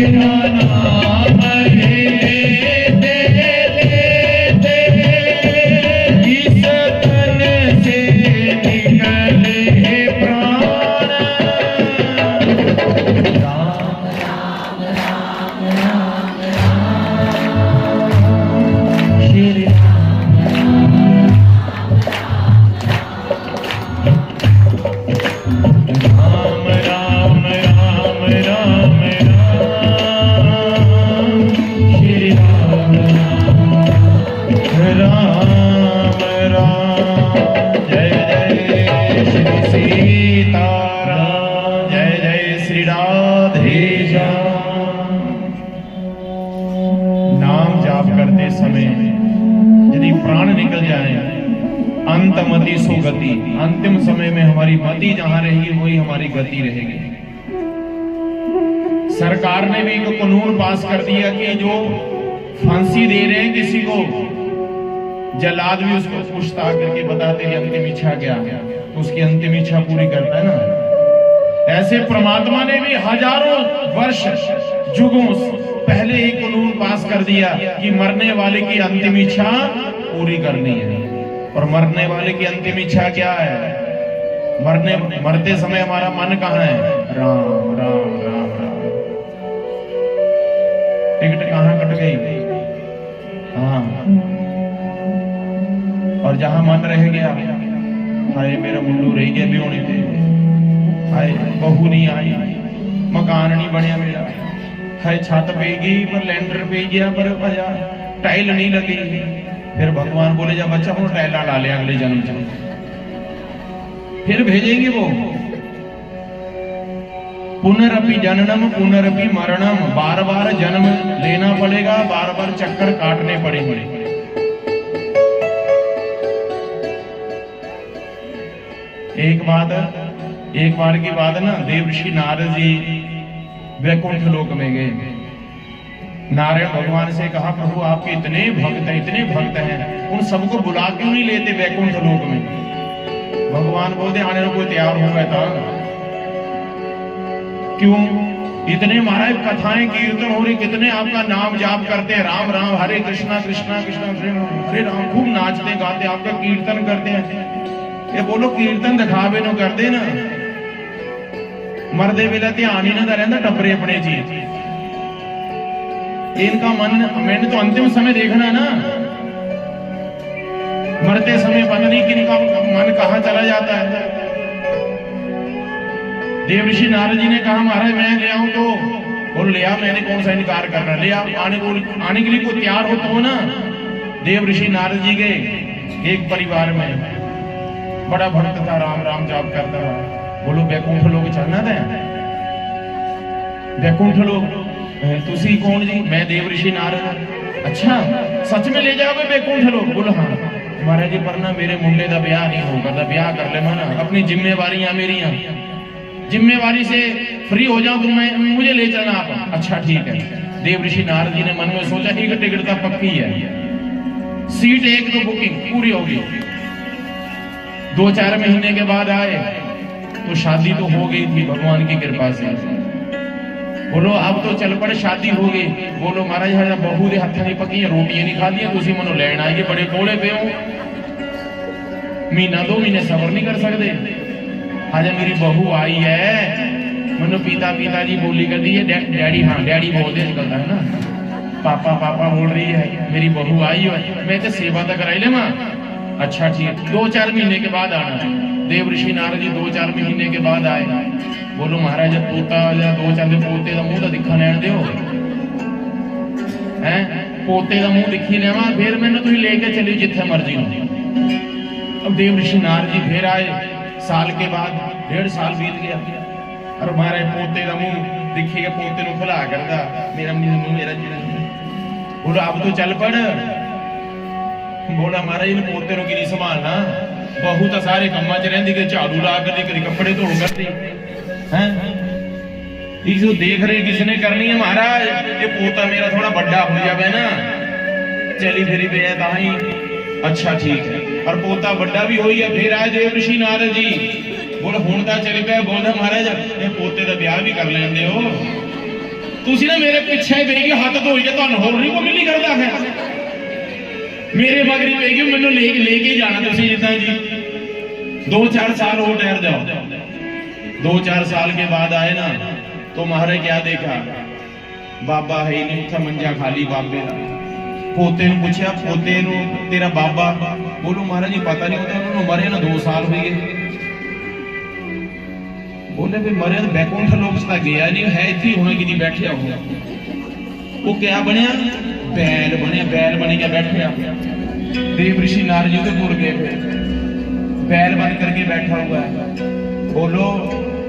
तेरा नाम ही लेते इस तन से निकले प्राण। राम राम राम राम राम, श्री राम राम राम राम राम, श्री राम राम राम। जय जय श्री सीताराम, जय जय श्री राधेश्याम। नाम जाप करते समय यदि प्राण निकल जाए, अंतमति सो गति, अंतिम समय में हमारी मति जहां रहेगी वही हमारी गति रहेगी। सरकार ने भी एक कानून पास कर दिया कि जो फांसी दे रहे हैं किसी को, जल्लाद भी उसको पूछताछ करके बताते हैं अंतिम इच्छा क्या है, तो उसकी अंतिम इच्छा पूरी करता है ना। ऐसे परमात्मा ने भी हजारों वर्ष युगों पहले एक कानून पास कर दिया कि मरने वाले की अंतिम इच्छा पूरी करनी है। और मरने वाले की अंतिम इच्छा क्या है? मरते समय हमारा मन कहाँ है? राम राम राम राम। टिकट कहाँ कट गई? हाँ। और जहां मन रह गया, हाय मेरा मुंडू रह गया भी होने थे, हाय बहू नहीं आई, मकान नहीं बनया मेरा, हाय छत पे गई पर लैंडर पे गया पर टाइल नहीं लगी। फिर भगवान बोले जा बच्चा को टाइला डाले अगले जन्म में, फिर भेजेंगे वो। पुनरअपि जननम पुनरअपि मरणम, बार बार जन्म लेना पड़ेगा, बार बार चक्कर काटने पड़ेंगे। एक बार की बात ना, देवर्षि नारद जी वैकुंठ लोक में गए। नारायण भगवान से कहा प्रभु आपके इतने भक्त हैं, उन सबको बुला क्यों नहीं लेते वैकुंठ लोक में? भगवान बोलते आने को तैयार हो गया था। क्यों? इतने महाराज कथाएं कीर्तन हो रही, कितने आपका नाम जाप करते हैं, राम राम हरे कृष्णा कृष्णा कृष्णा हरे राम, खूब नाचते गाते आपका कीर्तन करते हैं। ये बोलो कीर्तन दिखावे नो करते ना, मरदे वेले ध्यान ही ना रहता टपरे अपने जी। इनका मन, मैंने तो अंतिम समय देखना है ना, मरते समय पता नहीं किनका मन कहां चला जाता है। देव ऋषि नारद जी ने कहा महाराज मैं ले आऊं, तो बोल ले आ, मैंने कौन सा इनकार करना, ले आ, आने के लिए कोई तैयार हो तो ना। देव ऋषि नारद जी गए एक परिवार में, बड़ा भक्त था, राम राम जाप करता था। बोलो बैकुंठ लोग चलना था, बैकुंठ लोग, तुसी कौन जी? मैं देव ऋषि नारद। अच्छा सच में ले जाओगे बैकुंठ लोग? बोलो हाँ। महाराज जी पर ना मेरे मुंडे का ब्याह नहीं होगा, ब्याह कर ले माना, अपनी जिम्मेवारियां मेरियां, जिम्मेवारी से फ्री हो जाऊं तो मैं, मुझे ले चलना आप। अच्छा ठीक है। देव ऋषि नारद जी ने मन में सोचा एक टिकट तो पक्की है, सीट एक तो बुकिंग पूरी होगी। 2-4 महीने के बाद आए तो शादी तो हो गई थी भगवान की कृपा से। बोलो अब तो चल पड़े, शादी हो गई। बोलो महाराज हजा बहू दे हथ नहीं पकी, रोटियां नहीं खा दी, तुसी मनो लैन आइए, बड़े कोले पे हो, महीना 2 महीने सबर नहीं कर सकते। हजा मेरी बहू आई है, मनो पिताजी बोली कर दी है, डैडी, हाँ डैडी बोलते निकलता है ना, पापा पापा बोल रही है, मेरी बहू आई है, मैं तो सेवा तो कराई ले मां। अच्छा ठीक, 2-4 महीने के बाद आना। देव ऋषि नारद जी 2-4 महीने के बाद आए। बोलो महाराज पोता 2-4 दिन पोते का मुंह तो दिखा लैन दो, है पोते का मुंह दिखी लेवा, फिर मैंने तुम लेके चली जिथे मर्जी हो। अब देव ऋषि नारद जी फिर आए, साल के बाद 1.5 साल बीत गया, और महाराज पोते का मुंह दिखी, पोते को खुला करता, मेरा मुंह मेरा। बोलो अब तो चल पड़। बोला महाराज इन पोते को नहीं संभालना, बहू तो सारे कम्मा च रही, कभी झाड़ू ला कर दी, कभी कपड़े धो कर दी, है जो देख रहे किसने करनी है महाराज, ये पोता मेरा थोड़ा बड़ा हो जाए ना, चली फिरी पे है ताही। अच्छा ठीक है, और पोता बड़ा भी हो गया। फिर आए देव ऋषि नारद जी, बोले हुण तां चले पे। बोलदा महाराज ये पोते का ब्याह भी कर लेंदे हो, तुसी ना मेरे पिछे पई गए, हाथ धोई के तुहानू होर नहीं कोई मिली करदा है, मेरे मगरी पे गई, मैनू लेके जाना तुसी जिद्दां जी। 2-4 साल हो ठहर जाओ। 2-4 साल के बाद आए ना, तो महाराज क्या देखा, बाबा है नहीं, उठा मंजा खाली बाबे का। पोते ने पूछा, पोते नु तेरा बाबा? बोलो महाराज जी पता नहीं होता, उन्होंने मरे ना 2 साल हो गए। बोले भी मरे तो बैकुंठ लोक तक गया नहीं, है इतनी होना कि नहीं बैठे होगा। वो क्या बनया, बैल बने, बैल बन के बैठे। देव ऋषि नारद जी तो दूर गए, बैल बन करके बैठा हुआ है। बोलो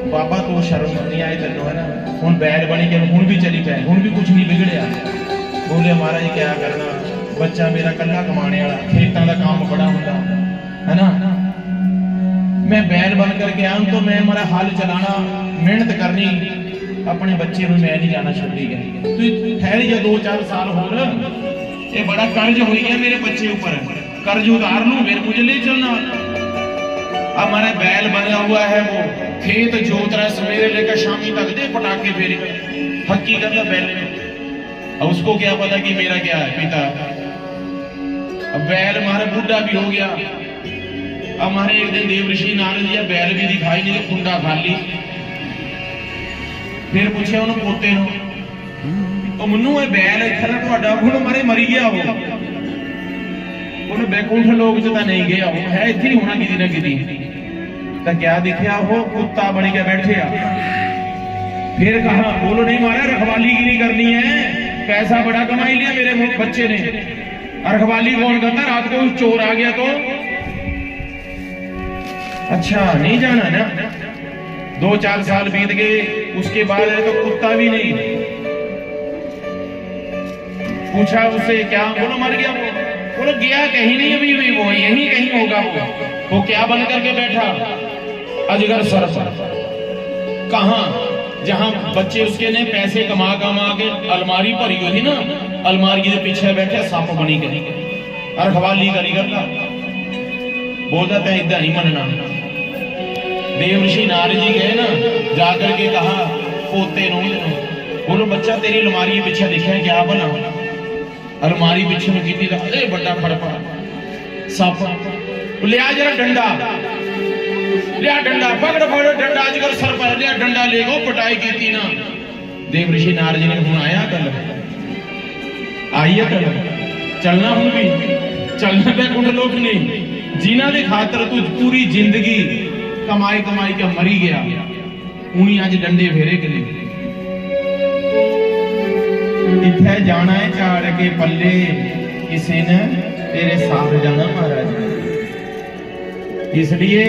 बाबा तो शर्म नहीं आई तेन, है ना, हूं बैल बनी के हूं भी चली पाए, हूं भी कुछ नहीं बिगड़िया। बोले महाराज क्या करना, बच्चा मेरा कल्ला कमाने वाला, खेतों का काम बड़ा होता है ना, मैं बैल बन करके आऊं तो मैं मेरा हाल चलाना, मेहनत करनी, अपने बच्चे में मैं नहीं जाना छोड़ी गया। तो ठहर जा 2-4 साल हो, ये बड़ा कर्ज हो गया मेरे बच्चे ऊपर, कर्ज उतार लूं फिर मुझे ले चलना। अब हमारा बैल बना हुआ है, वो खेत जोत रहा है, सवेरे लेकर शामी तक दे पटाखे फेरे, हक्की करता बैल में। अब उसको क्या पता कि मेरा क्या है पिता। अब बैल हमारा बूढ़ा भी हो गया। अब हमारे एक दिन देव ऋषि नारद जी बैल भी दिखाई नहीं, खुंडा खाली। फिर पूछे उन्होंने पोते नो, तो मनु ये बैल इतना ਤੁਹਾਡਾ ਹੁਣ ਮਾਰੇ ਮਰੀ ਗਿਆ ਉਹ, ਉਹਨੇ ਬੈਕੁੰਠ ਲੋਕ ਚ ਤਾਂ ਨਹੀਂ ਗਿਆ, ਉਹ ਹੈ ਇੱਥੇ ਹੀ ਹੋਣਾ ਕਿਦੀ ਨਾ ਕਿਦੀ। ਤਾਂ क्या दिखा, वो कुत्ता बन के बैठे आ। फिर कहा बोलो नहीं मारा, रखवाली की नहीं करनी है, पैसा बड़ा कमाई लिया मेरे बच्चे ने, रखवाली कौन करता, रात को चोर आ गया तो। अच्छा नहीं जाना ना। 2-4 साल बीत गए, उसके बाद तो कुत्ता भी नहीं। पूछा उससे क्या, बोलो मर गया वो। बोलो गया कहीं नहीं, अभी भी वो यहीं कहीं होगा। वो क्या बन करके बैठा, अजगर सर्प। कहां, जहां बच्चे उसके ने पैसे कमा के अलमारी भरी हुई थी ना, अलमारी के पीछे बैठे सप बनी गई, रखवाली करी करता। बोलता था इदा नहीं मनना। देव ऋषि नारद जी गए ना, जाकर के कहा पोते नो, बोलो बच्चा तेरी अलमारी के पीछे दिखा क्या बना, अलमारी पीछे में की अरे बड़ा खड़पा सप, लिया जरा डंडा, लिया डंडा, पकड़ पकड़ डंडा, अजगर सर्प है, लिया डंडा ले गो, पटाई की ना। देव ऋषि नारद जी ने हूं आया कल, आइए कर चलना हूं भी चलना बैकुंठ लोक नहीं जीना दे खातर तू पूरी जिंदगी कमाई कमाई के मरी गया उनी आज डंडे फेरे के लिए इत्थे जाना है झाड़ के पल्ले किसी ने तेरे साथ जाना महाराज। इसलिए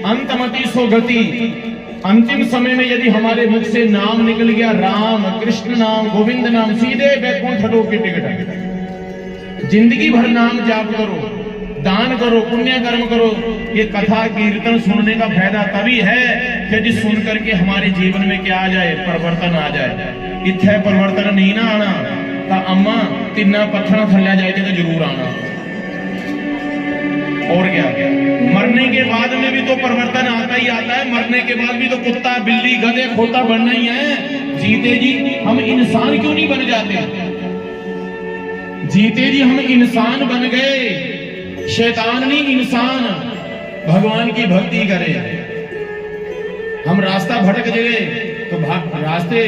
अंतमति सो गति, अंतिम समय में यदि हमारे मुख से नाम निकल गया राम कृष्ण नाम गोविंद नाम, सीधे बैकुंठ लोक की टिकट। जिंदगी भर नाम जाप करो, दान करो, पुण्य कर्म करो। ये कथा कीर्तन सुनने का फायदा तभी है कि यदि सुन करके हमारे जीवन में क्या आ जाए, परिवर्तन आ जाए। इत्थे परिवर्तन नहीं ना आना तो अम्मा तिन्ना पत्थर थल्ले जाए तो जरूर आना। और क्या, मरने के बाद में भी तो परिवर्तन आता ही आता है। मरने के बाद भी तो कुत्ता बिल्ली गधे खोता बनना ही है। जीते जी हम इंसान क्यों नहीं बन जाते? जीते जी हम इंसान बन गए, शैतान नहीं इंसान। भगवान की भक्ति करें। हम रास्ता भटक गए तो रास्ते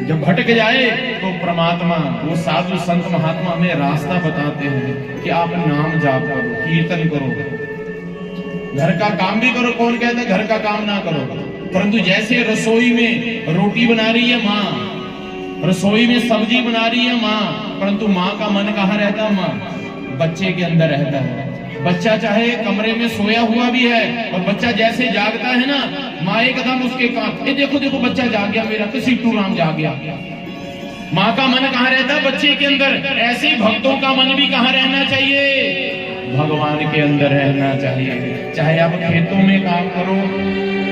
जब भटक जाए तो परमात्मा वो साधु संत महात्मा हमें रास्ता बताते हैं कि आप नाम जाप करो, कीर्तन करो, घर का काम भी करो। कौन कहता है घर का काम ना करो? परंतु जैसे रसोई में रोटी बना रही है माँ, रसोई में सब्जी बना रही है माँ, परंतु माँ का मन कहाँ रहता है? माँ बच्चे के अंदर रहता है। बच्चा चाहे कमरे में सोया हुआ भी है और बच्चा जैसे जागता है ना, माँ एकदम उसके कान, ये देखो देखो बच्चा जाग गया मेरा, तो सिट्टू राम जाग गया। माँ का मन कहाँ रहता है? बच्चे के अंदर। ऐसे भक्तों का मन भी कहाँ रहना चाहिए? भगवान के अंदर रहना चाहिए। चाहे आप खेतों में काम करो,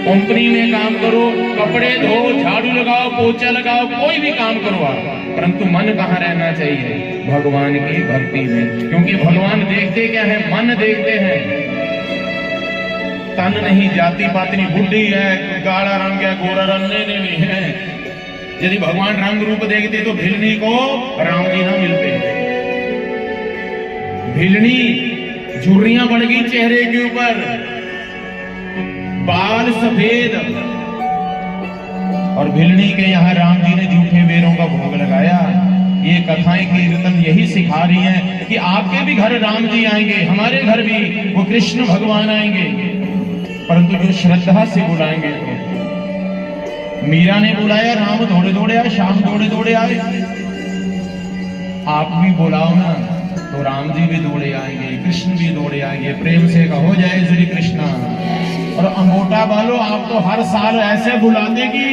कंपनी में काम करो, कपड़े धो, झाड़ू लगाओ, पोछा लगाओ, कोई भी काम करो आप, परंतु मन कहाँ रहना चाहिए? भगवान की भक्ति में। क्योंकि भगवान देखते क्या है? मन देखते हैं, तन नहीं। जाति पात नहीं, बुढ़ी है, गाढ़ा रंग है, गोरा रंग नहीं है। यदि भगवान रंग रूप देखते तो भिलनी को राम जी ना मिलते। भिलनी झुर्रियां बढ़ गई चेहरे के ऊपर, बाल सफेद, और भिलनी के यहाँ राम जी ने जूठे बेरों का भोग लगाया। ये कथाएं कीर्तन यही सिखा रही हैं कि आपके भी घर राम जी आएंगे, हमारे घर भी वो कृष्ण भगवान आएंगे, परंतु जो श्रद्धा से बुलाएंगे। तो मीरा ने बुलाया, राम दौड़े दौड़े आए, श्याम दौड़े दौड़े आए। आप भी बुलाओ ना तो राम जी भी दौड़े आएंगे, कृष्ण भी दौड़े आएंगे। प्रेम से कहो जय श्री कृष्णा। और अंगूठा वालों, आप तो हर साल ऐसे बुलाते कि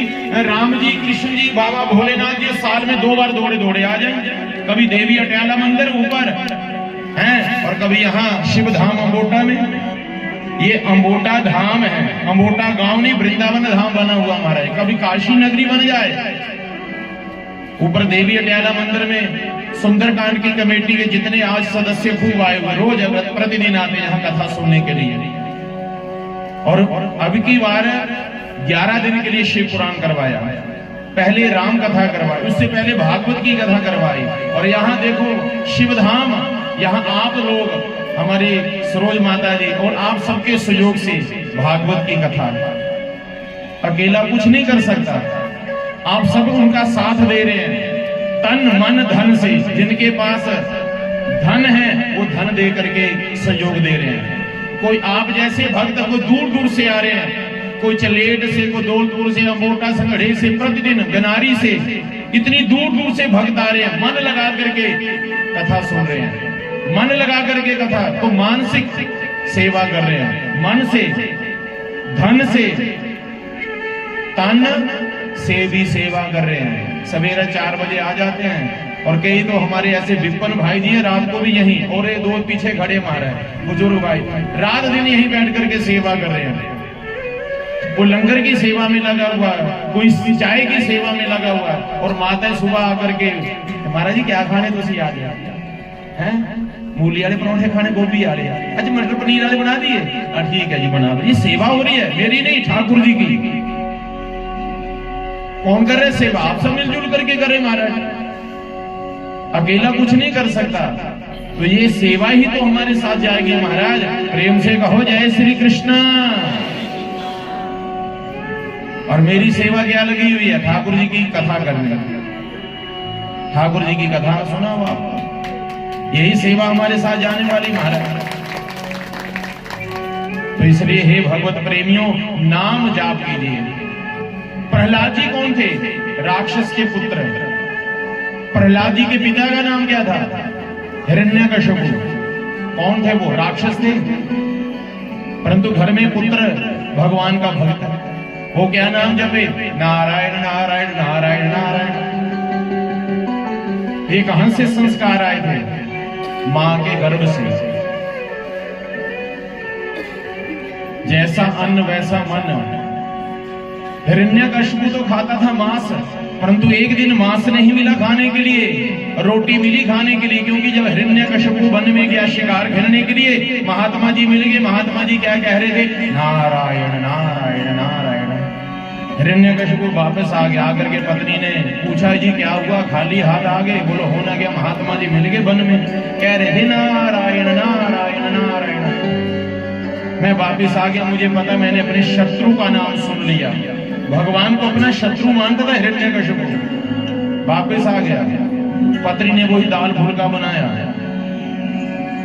राम जी कृष्ण जी बाबा भोलेनाथ जी साल में 2 बार दौड़े दौड़े आ जाए। कभी देवी अटयाला मंदिर ऊपर हैं और कभी यहाँ शिव धाम अंगोटा में। ये अंगोटा धाम है, अंगोटा गांव नहीं, वृंदावन धाम बना हुआ हमारा। कभी काशी नगरी बन जाए। ऊपर देवी अटयाला मंदिर में सुंदरकांड की कमेटी के जितने आज सदस्य खूब आए हुए, रोज प्रतिदिन आते यहाँ कथा सुनने के लिए। और अब की बार 11 दिन के लिए शिव पुराण करवाया। पहले राम कथा करवाई, उससे पहले भागवत की कथा करवाई। और यहाँ देखो शिवधाम, यहाँ आप लोग, हमारी सरोज माता जी और आप सबके सहयोग से भागवत की कथा। अकेला कुछ नहीं कर सकता, आप सब उनका साथ दे रहे हैं तन मन धन से। जिनके पास धन है वो धन दे करके सहयोग दे रहे हैं। कोई आप जैसे भक्त को दूर दूर से आ रहे हैं, कोई चलेट से, कोई दौलतपुर से, अमोटा संगड़े से, प्रतिदिन गनारी से, इतनी दूर दूर से भक्त आ रहे हैं। मन लगा करके कथा सुन रहे हैं, मन लगा करके कथा, तो मानसिक सेवा कर रहे हैं। मन से, धन से, तन से भी सेवा कर रहे हैं। सवेरा 4 बजे आ जाते हैं। और कई तो हमारे ऐसे विपन भाई जी हैं, रात को भी यहीं, और ये 2 पीछे खड़े मार है बुजुर्ग भाई, रात दिन यहीं बैठ करके सेवा कर रहे हैं। वो लंगर की सेवा में लगा हुआ है, कोई चाय की सेवा में लगा हुआ है। और माता सुबह आकर के, महाराज जी क्या खाने तुसी आ गया हैं? मूली वाले परौंठे खाने, गोभी वाले, अच्छा मटर पनीर वाले बना दिए, ठीक है जी बना दो। ये सेवा हो रही है, मेरी नहीं, ठाकुर जी की। कौन कर रहे सेवा? आप सब मिलजुल करके कर रहे महाराज। अकेला कुछ नहीं कर सकता, तो ये सेवा ही तो हमारे साथ जाएगी महाराज। प्रेम से कहो जय श्री कृष्ण। और मेरी सेवा क्या लगी हुई है? ठाकुर जी की कथा करने। ठाकुर जी की कथा सुना हो आप, यही सेवा हमारे साथ जाने वाली महाराज। तो इसलिए हे भगवत प्रेमियों, नाम जाप कीजिए। प्रहलाद जी कौन थे? राक्षस के पुत्र। प्रहलाद जी के पिता का नाम क्या था? हिरण्यकशिपु। कौन थे वो? राक्षस थे, परंतु घर में पुत्र भगवान का भक्त। वो क्या नाम जपे? नारायण नारायण नारायण नारायण। ये कहां से संस्कार आए थे? मां के गर्भ से। जैसा अन्न वैसा मन। हिरण्यकशिपु तो खाता था मांस, परंतु एक दिन मांस नहीं मिला खाने के लिए, रोटी मिली खाने के लिए। क्योंकि जब हिरण्यकशिपु वन में गया शिकार करने के लिए, महात्मा जी मिल गए। महात्मा जी क्या कह रहे थे? नारायण नारायण नारायण। हिरण्यकशिपु वापस आ गया। आकर के पत्नी ने पूछा, जी क्या हुआ, खाली हाथ आ गए? बोलो होना क्या, महात्मा जी मिल गए वन में, कह रहे थे नारायण नारायण नारायण। मैं वापिस आ गया, मुझे पता मैंने अपने शत्रु का नाम सुन लिया। भगवान को अपना शत्रु मानता था हिरण्यकशिपु। वापिस आ गया, पत्नी ने वही दाल फुल्का बनाया,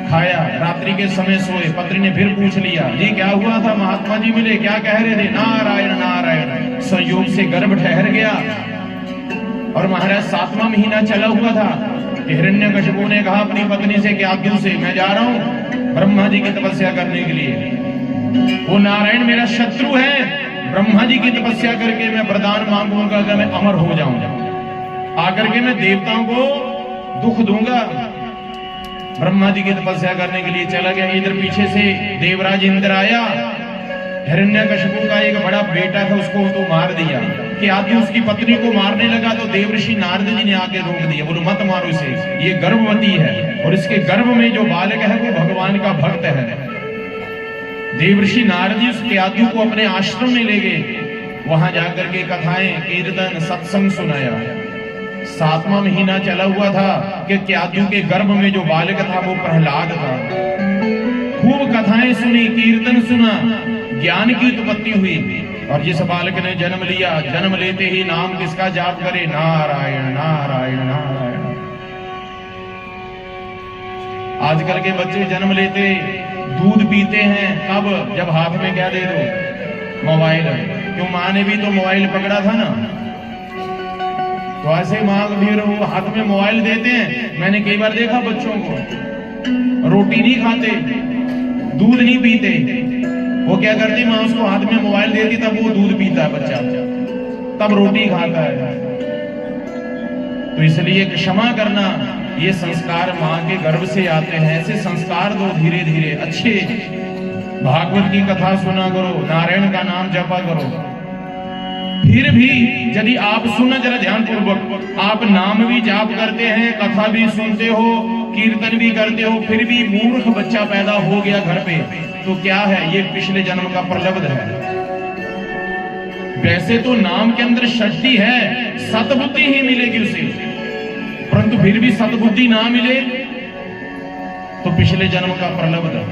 खाया। रात्रि के समय सोए। पत्नी ने फिर पूछ लिया, जी क्या हुआ था, महात्मा जी मिले, क्या कह रहे थे? नारायण नारायण। संयोग से गर्भ ठहर गया और महाराज 7वां महीना चला हुआ था। हिरण्यकशिपु ने कहा अपनी पत्नी से, क्या आज्ञा से मैं जा रहा हूं ब्रह्मा जी की तपस्या करने के लिए। वो नारायण मेरा शत्रु है, ब्रह्मा जी की तपस्या करके मैं वरदान मांगूंगा कि मैं अमर हो जाऊंगा, आकर के मैं देवताओं को दुख दूंगा। ब्रह्मा जी की तपस्या करने के लिए चला गया। इधर पीछे से देवराज इंद्र आया। हिरण्यकशिपु का एक बड़ा बेटा था, उसको तो मार दिया। कि आदि उसकी पत्नी को मारने लगा तो देवऋषि नारद जी ने आके रोक दिया। बोलो मत मारो इसे, ये गर्भवती है और इसके गर्भ में जो बालक है वो भगवान का भक्त है। देवऋषि नारद जी उसके आदि को अपने आश्रम में ले गए। वहां जाकर के कथाएं, कीर्तन, सत्संग सुनाया। 7वां महीना चला हुआ था कि क्यादु के गर्भ में जो बालक था वो प्रहलाद था। खूब कथाएं सुनी, कीर्तन सुना, ज्ञान की उत्पत्ति हुई। और जिस बालक ने जन्म लिया, जन्म लेते ही नाम किसका जाप करे? नारायण नारायण नारायण। आजकल के बच्चे जन्म लेते दूध पीते हैं, कब? जब हाथ में क्या दे दो? मोबाइल। क्यों? माँ ने भी तो मोबाइल पकड़ा था ना। तो ऐसे माँ भी वो हाथ में मोबाइल देते हैं। मैंने कई बार देखा बच्चों को रोटी नहीं खाते, दूध नहीं पीते। वो क्या करती, माँ उसको हाथ में मोबाइल देती, तब वो दूध पीता है बच्चा, तब रोटी खाता है। तो इसलिए क्षमा करना, ये संस्कार माँ के गर्भ से आते हैं। ऐसे संस्कार दो धीरे धीरे अच्छे। भागवत की कथा सुना करो, नारायण का नाम जपा करो। फिर भी यदि आप सुनना जरा ध्यान पूर्वक, आप नाम भी जाप करते हैं, कथा भी सुनते हो, कीर्तन भी करते हो, फिर भी मूर्ख बच्चा पैदा हो गया घर पे, तो क्या है? ये पिछले जन्म का प्रलब्ध है। वैसे तो नाम के अंदर शक्ति है, सतबुद्धि ही मिलेगी उसे, परंतु फिर भी सतबुद्धि ना मिले तो पिछले जन्म का प्रलब्ध है।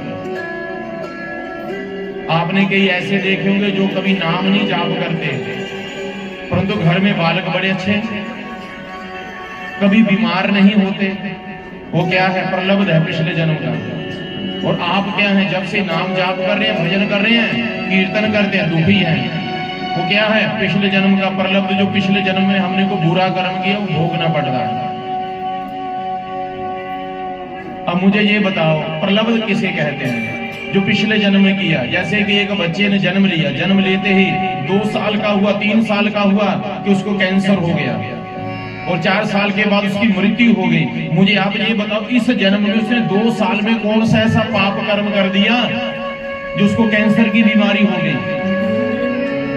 आपने कई ऐसे देखे होंगे जो कभी नाम नहीं जाप करते, परंतु घर में बालक बड़े अच्छे, कभी बीमार नहीं होते। वो क्या है? प्रलब्ध है पिछले जन्म का। और आप क्या हैं? जब से नाम जाप कर रहे हैं, भजन कर रहे हैं, कीर्तन करते हैं, दुखी हैं। वो क्या है? पिछले जन्म का प्रलब्ध, जो पिछले जन्म में हमने को बुरा कर्म किया वो भोगना पड़ रहा है। अब मुझे ये बताओ, प्रलब्ध किसे कहते हैं? जो पिछले जन्म में किया। जैसे कि एक बच्चे ने जन्म लिया, जन्म लेते ही 2 साल का हुआ, 3 साल का हुआ कि उसको कैंसर हो गया और 4 साल के बाद उसकी मृत्यु हो गई। मुझे आप ये बताओ, इस जन्म में उसने 2 साल में कौन सा ऐसा पाप कर्म कर दिया जो उसको कैंसर की बीमारी हो गई?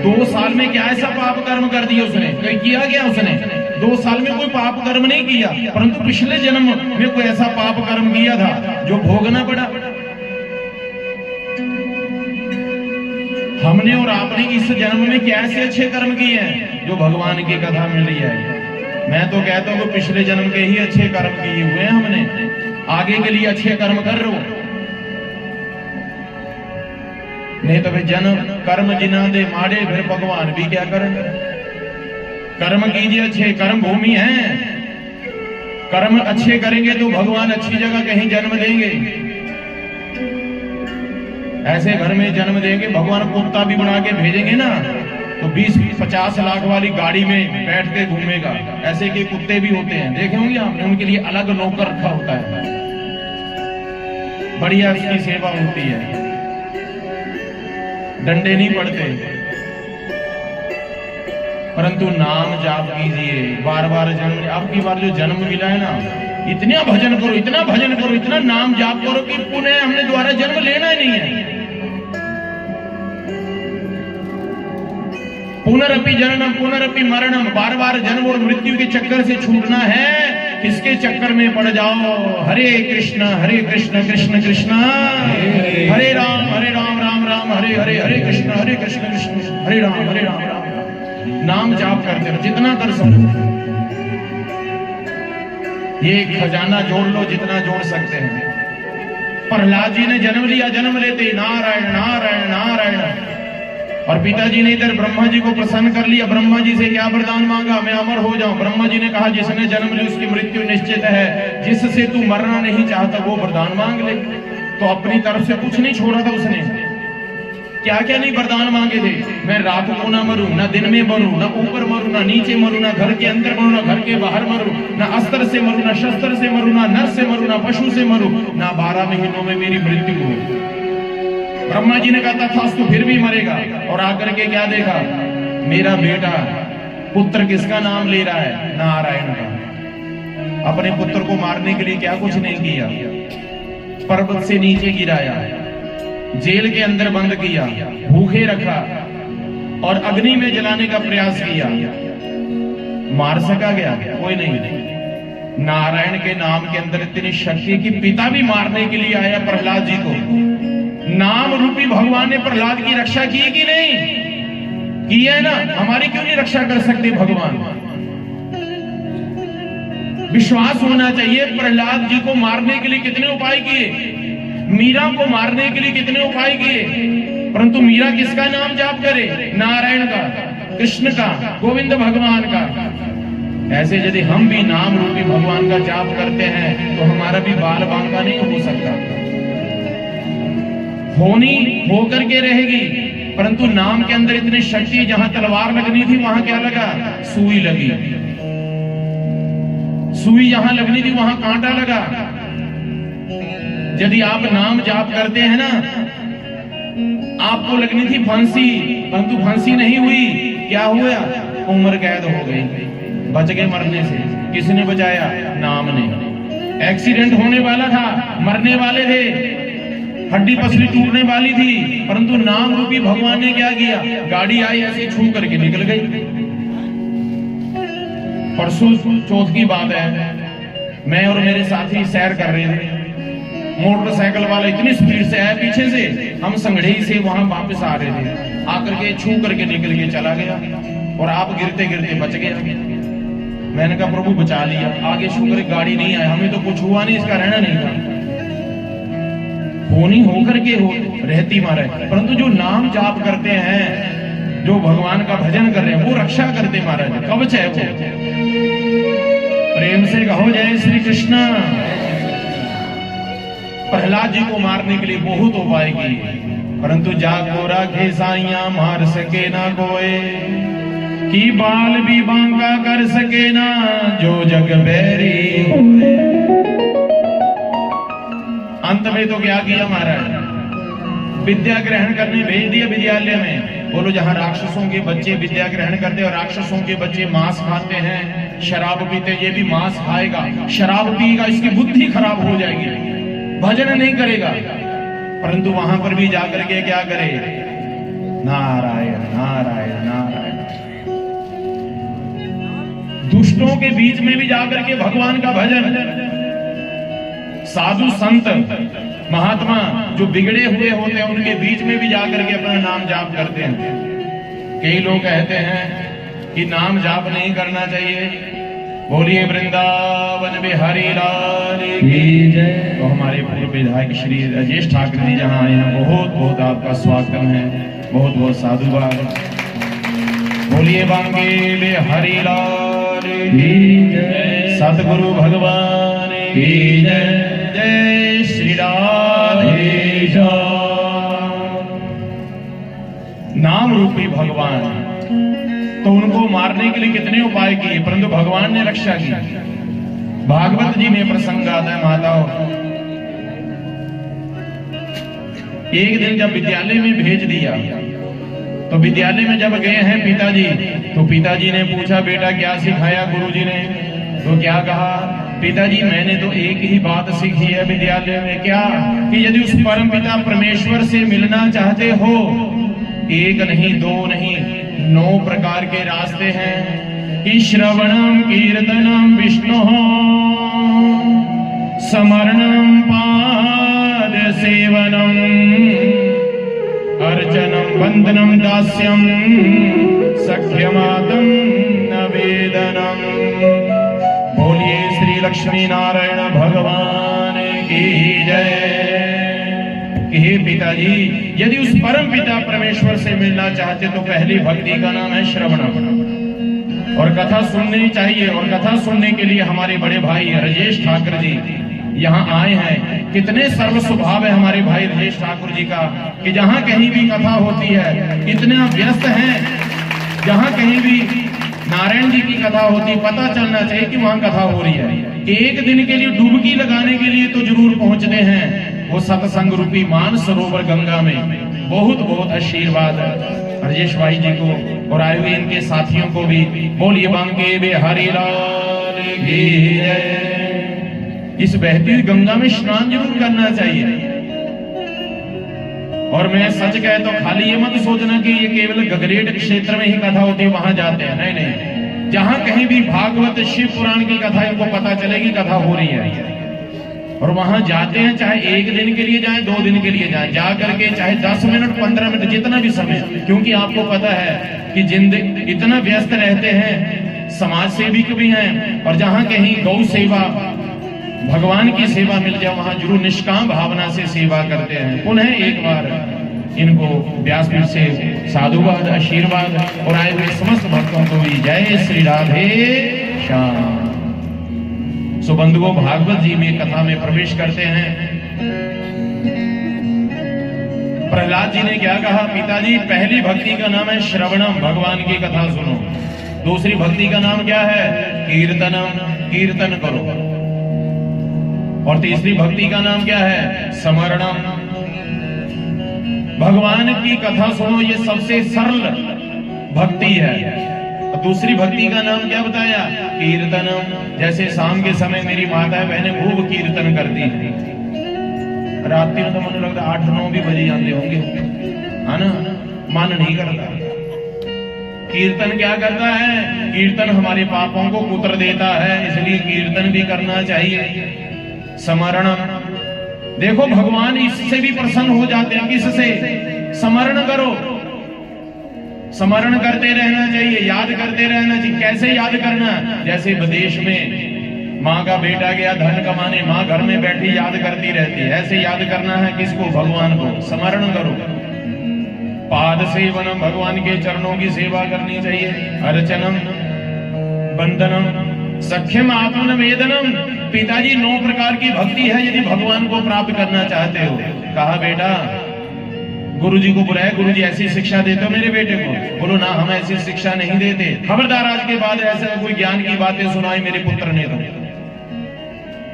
2 साल में क्या ऐसा पाप कर्म कर दिया उसने? कोई किया गया उसने? 2 साल में कोई पाप कर्म नहीं किया, परंतु पिछले जन्म में कोई ऐसा पाप कर्म किया था जो भोगना पड़ा। हमने और आपने इस जन्म में क्या ऐसे अच्छे कर्म किए हैं जो भगवान की कथा मिल रही है? मैं तो कहता हूं कि पिछले जन्म के ही अच्छे कर्म किए हुए हैं हमने, आगे के लिए अच्छे कर्म कर रहे हो। नहीं तो फिर जन्म कर्म जिना दे माड़े, फिर भगवान भी क्या करें? कर्म कीजिए अच्छे, कर्म भूमि है। कर्म अच्छे करेंगे तो भगवान अच्छी जगह कहीं जन्म देंगे। ऐसे घर में जन्म देंगे, भगवान कुत्ता भी बना के भेजेंगे ना तो 20-50 लाख वाली गाड़ी में बैठ के घूमेगा। ऐसे के कुत्ते भी होते हैं, देखे होंगे आपने, उनके लिए अलग नौकर रखा होता है, बढ़िया उसकी सेवा होती है, डंडे नहीं पड़ते। परंतु नाम जाप कीजिए, बार बार जन्म, आपकी बार जो जन्म मिला है ना, इतना भजन करो, इतना भजन करो, इतना नाम जाप करो कि पुनः हमने दोबारा जन्म लेना ही नहीं है। पुनरअपि जननम पुनरअपि मरणम, बार बार जन्म और मृत्यु के चक्कर से छूटना है। किसके चक्कर में पड़ जाओ? हरे कृष्ण कृष्ण कृष्ण हरे राम राम राम हरे हरे, हरे कृष्ण कृष्ण हरे राम राम। नाम जाप करते रहो जितना कर सको। ये खजाना जोड़ लो जितना जोड़ सकते हैं। प्रहलाद जी ने जन्म लिया, जन्म लेते नारायण नारायण नारायण, और पिताजी ने इधर ब्रह्मा जी को प्रसन्न कर लिया। ब्रह्मा जी से क्या वरदान मांगा? मैं अमर हो जाऊं। ब्रह्मा जी ने कहा जिसने जन्म लिया उसकी मृत्यु निश्चित है, जिससे तू मरना नहीं चाहता वो वरदान मांग ले। तो अपनी तरफ से कुछ नहीं छोड़ा था उसने, क्या क्या नहीं वरदान मांगे थे। मैं रात को ना मरूं, ना दिन में मरूं, ना ऊपर मरूं, ना नीचे मरूं, ना घर के अंदर मरूं, ना घर के बाहर मरूं, ना अस्त्र से मरूं, ना शस्त्र से मरूं, ना नर से मरूं, ना पशु से मरूं, ना 12 महीनों में मेरी मृत्यु हो। ब्रह्मा जी ने कहा तथास्तु, फिर भी मरेगा। और आकर के क्या देखा? मेरा बेटा पुत्र किसका नाम ले रहा है? नारायण का। अपने पुत्र को मारने के लिए क्या कुछ नहीं किया, पर्वत से नीचे गिराया, जेल के अंदर बंद किया, भूखे रखा और अग्नि में जलाने का प्रयास किया। मार सका गया? कोई नहीं। नारायण के नाम के अंदर इतनी शक्ति कि पिता भी मारने के लिए आया प्रहलाद जी को। नाम रूपी भगवान ने प्रहलाद की रक्षा की कि नहीं की? है ना। हमारी क्यों नहीं रक्षा कर सकते भगवान? विश्वास होना चाहिए। प्रहलाद जी को मारने के लिए कितने उपाय किए, मीरा को मारने के लिए कितने उपाय किए, परंतु मीरा किसका नाम जाप करे? नारायण का, कृष्ण का, गोविंद भगवान का। ऐसे यदि हम भी नाम रूपी भगवान का जाप करते हैं तो हमारा भी बाल बांका नहीं हो सकता, होनी होकर के रहेगी। परंतु नाम के अंदर इतनी शक्ति, जहां तलवार लगनी थी वहां क्या लगा? सुई लगी। सुई जहां लगनी थी वहां कांटा लगा। यदि आप नाम जाप करते हैं ना, आपको लगनी थी फांसी, परंतु फांसी नहीं हुई। क्या हुआ? उम्र कैद हो गई, बच गए मरने से। किसने बचाया? नाम ने। एक्सीडेंट होने वाला था, मरने वाले थे, हड्डी पसली टूटने वाली थी, परंतु नाम रूपी भगवान ने क्या किया? गाड़ी आई ऐसे छू करके निकल गई। परसों चौथ की बात है, मैं और मेरे साथी सैर कर रहे थे। मोटरसाइकिल वाला इतनी स्पीड से आया पीछे से, हम संगड़ेई से वहां वापस आ रहे थे, आकर के छू करके निकल के चला गया और आप गिरते गिरते बच गया। मैंने कहा प्रभु बचा लिया, आगे छू कर गाड़ी नहीं आई, हमें तो कुछ हुआ नहीं, इसका रहना नहीं था। होनी होकर के हो रहती मारे, परंतु जो नाम जाप करते हैं, जो भगवान का भजन कर रहे हैं, वो रक्षा करते महाराज, कवच है वो। प्रेम से कहो जय श्री कृष्ण। प्रहलाद जी को मारने के लिए बहुत उपाय किए, परंतु जाको राखे साइया मार सके ना कोई, कि बाल भी बांका कर सके ना जो जग बैरी। अंत में तो क्या किया महाराज? विद्या ग्रहण करने भेज दिया विद्यालय में। बोलो जहां राक्षसों के बच्चे विद्या ग्रहण करते और राक्षसों के बच्चे मांस खाते हैं, शराब पीते, ये भी मांस खाएगा, शराब पिएगा, इसकी बुद्धि खराब हो जाएगी, भजन नहीं करेगा। परंतु वहां पर भी जाकर के क्या करे? नारायण नारायण नारायण। दुष्टों के बीच में भी जाकर के भगवान का भजन। साधु संत महात्मा जो बिगड़े हुए होते हैं उनके बीच में भी जाकर के अपना नाम जाप करते हैं। कई लोग कहते हैं कि नाम जाप नहीं करना चाहिए। बोलिए वृंदावन बिहारी लाल की जय। तो हमारे पूर्व विधायक श्री राजेश ठाकुर जी जहाँ आए हैं, बहुत बहुत आपका स्वागत है, बहुत बहुत साधुवाद। बोलिए बांके बिहारी लाल की जय, सतगुरु भगवान की जय। जय श्री राधेश। नाम रूपी भगवान, तो उनको मारने के लिए कितने उपाय किए, परंतु भगवान ने रक्षा की। भागवत जी में प्रसंग आता है माताओं, एक दिन जब विद्यालय में भेज दिया, तो विद्यालय में जब गए हैं पिताजी, तो पिताजी ने पूछा बेटा क्या सिखाया गुरुजी ने? तो क्या कहा, पिताजी मैंने तो एक ही बात सीखी है विद्यालय में, क्या कि यदि उस परम पिता परमेश्वर से मिलना चाहते हो, एक नहीं दो नहीं 9 प्रकार के रास्ते हैं कि श्रवणम कीर्तनम विष्णु समरणम पाद सेवनम अर्चनम वंदनम दास्यम सख्यमादम नवेदनम। बोलिए श्री लक्ष्मी नारायण भगवान की जय। हे पिताजी, यदि उस परम पिता परमेश्वर से मिलना चाहते तो पहली भक्ति का नाम है श्रवणम, और कथा सुननी चाहिए। और कथा सुनने के लिए हमारे बड़े भाई राजेश ठाकुर जी यहाँ आए हैं। कितने सर्व स्वभाव है हमारे भाई राजेश ठाकुर जी का, कि जहाँ कहीं भी कथा होती है इतना व्यस्त हैं, जहाँ कहीं भी नारायण जी की कथा होती पता चलना चाहिए कि वहाँ कथा हो रही है। एक दिन के लिए डुबकी लगाने के लिए तो जरूर पहुंचते हैं वो सत्संग रूपी मान सरोवर गंगा में। बहुत बहुत आशीर्वाद राजेश भाई जी को और आए हुए इनके साथियों को भी। बोलिए बांके बिहारी लाल की जय। इस बहती हुई गंगा में स्नान जरूर करना चाहिए। और मैं सच कहे तो खाली ये मत सोचना कि ये केवल गगरेट क्षेत्र में ही कथा होती है वहां जाते हैं, नहीं नहीं, जहां कहीं भी भागवत शिव पुराण की कथा इनको पता चलेगी कथा हो रही है, और वहां जाते हैं, चाहे एक दिन के लिए जाए 2 दिन के लिए जाए, जा करके चाहे 10 मिनट 15 मिनट जितना भी समय, क्योंकि आपको पता है कि जिंदगी इतना व्यस्त रहते हैं, समाज सेविक भी हैं, और जहां कहीं गौ सेवा भगवान की सेवा मिल जाए वहां जरूर निष्काम भावना से सेवा करते हैं। पुनः एक बार इनको व्यासपीठ से साधुवाद आशीर्वाद और आए हुए समस्त भक्तों को भी जय श्री राधे श्याम। सो बंधुओं, भागवत जी में कथा में प्रवेश करते हैं। प्रहलाद जी ने क्या कहा, पिताजी पहली भक्ति का नाम है श्रवणम, भगवान की कथा सुनो। दूसरी भक्ति का नाम क्या है, कीर्तनम, कीर्तन करो। और तीसरी भक्ति का नाम क्या है, समरणम, भगवान की कथा सुनो। ये सबसे सरल भक्ति है। और दूसरी भक्ति का नाम क्या बताया, कीर्तनम। जैसे शाम के समय मेरी माताएं बहनें खूब कीर्तन करती हैं, रात्रि में तो मुझे लगता है 8-9 भी बजे जाते होंगे, है ना, मन नहीं करता। कीर्तन क्या करता है, कीर्तन हमारे पापों को कुतर देता है, इसलिए कीर्तन भी करना चाहिए। समरण, देखो भगवान इससे भी प्रसन्न हो जाते हैं, किससे, समरण करो, स्मरण करते रहना चाहिए, याद करते रहना चाहिए। कैसे याद करना, जैसे विदेश में माँ का बेटा गया धन कमाने, माँ घर में बैठी याद करती रहती है, ऐसे याद करना है किसको, भगवान को। स्मरण करो, पाद सेवनम, भगवान के चरणों की सेवा करनी चाहिए। अर्चनम, वंदनम, सख्यम आत्मनिवेदनम। पिताजी 9 प्रकार की भक्ति है यदि भगवान को प्राप्त करना चाहते हो। कहा बेटा, गुरुजी को बुलाया, गुरुजी ऐसी शिक्षा देते हो मेरे बेटे को? बोलो ना, हम ऐसी शिक्षा नहीं देते, खबरदार आज के बाद ऐसा कोई ज्ञान की बातें सुनाई मेरे पुत्र ने तो।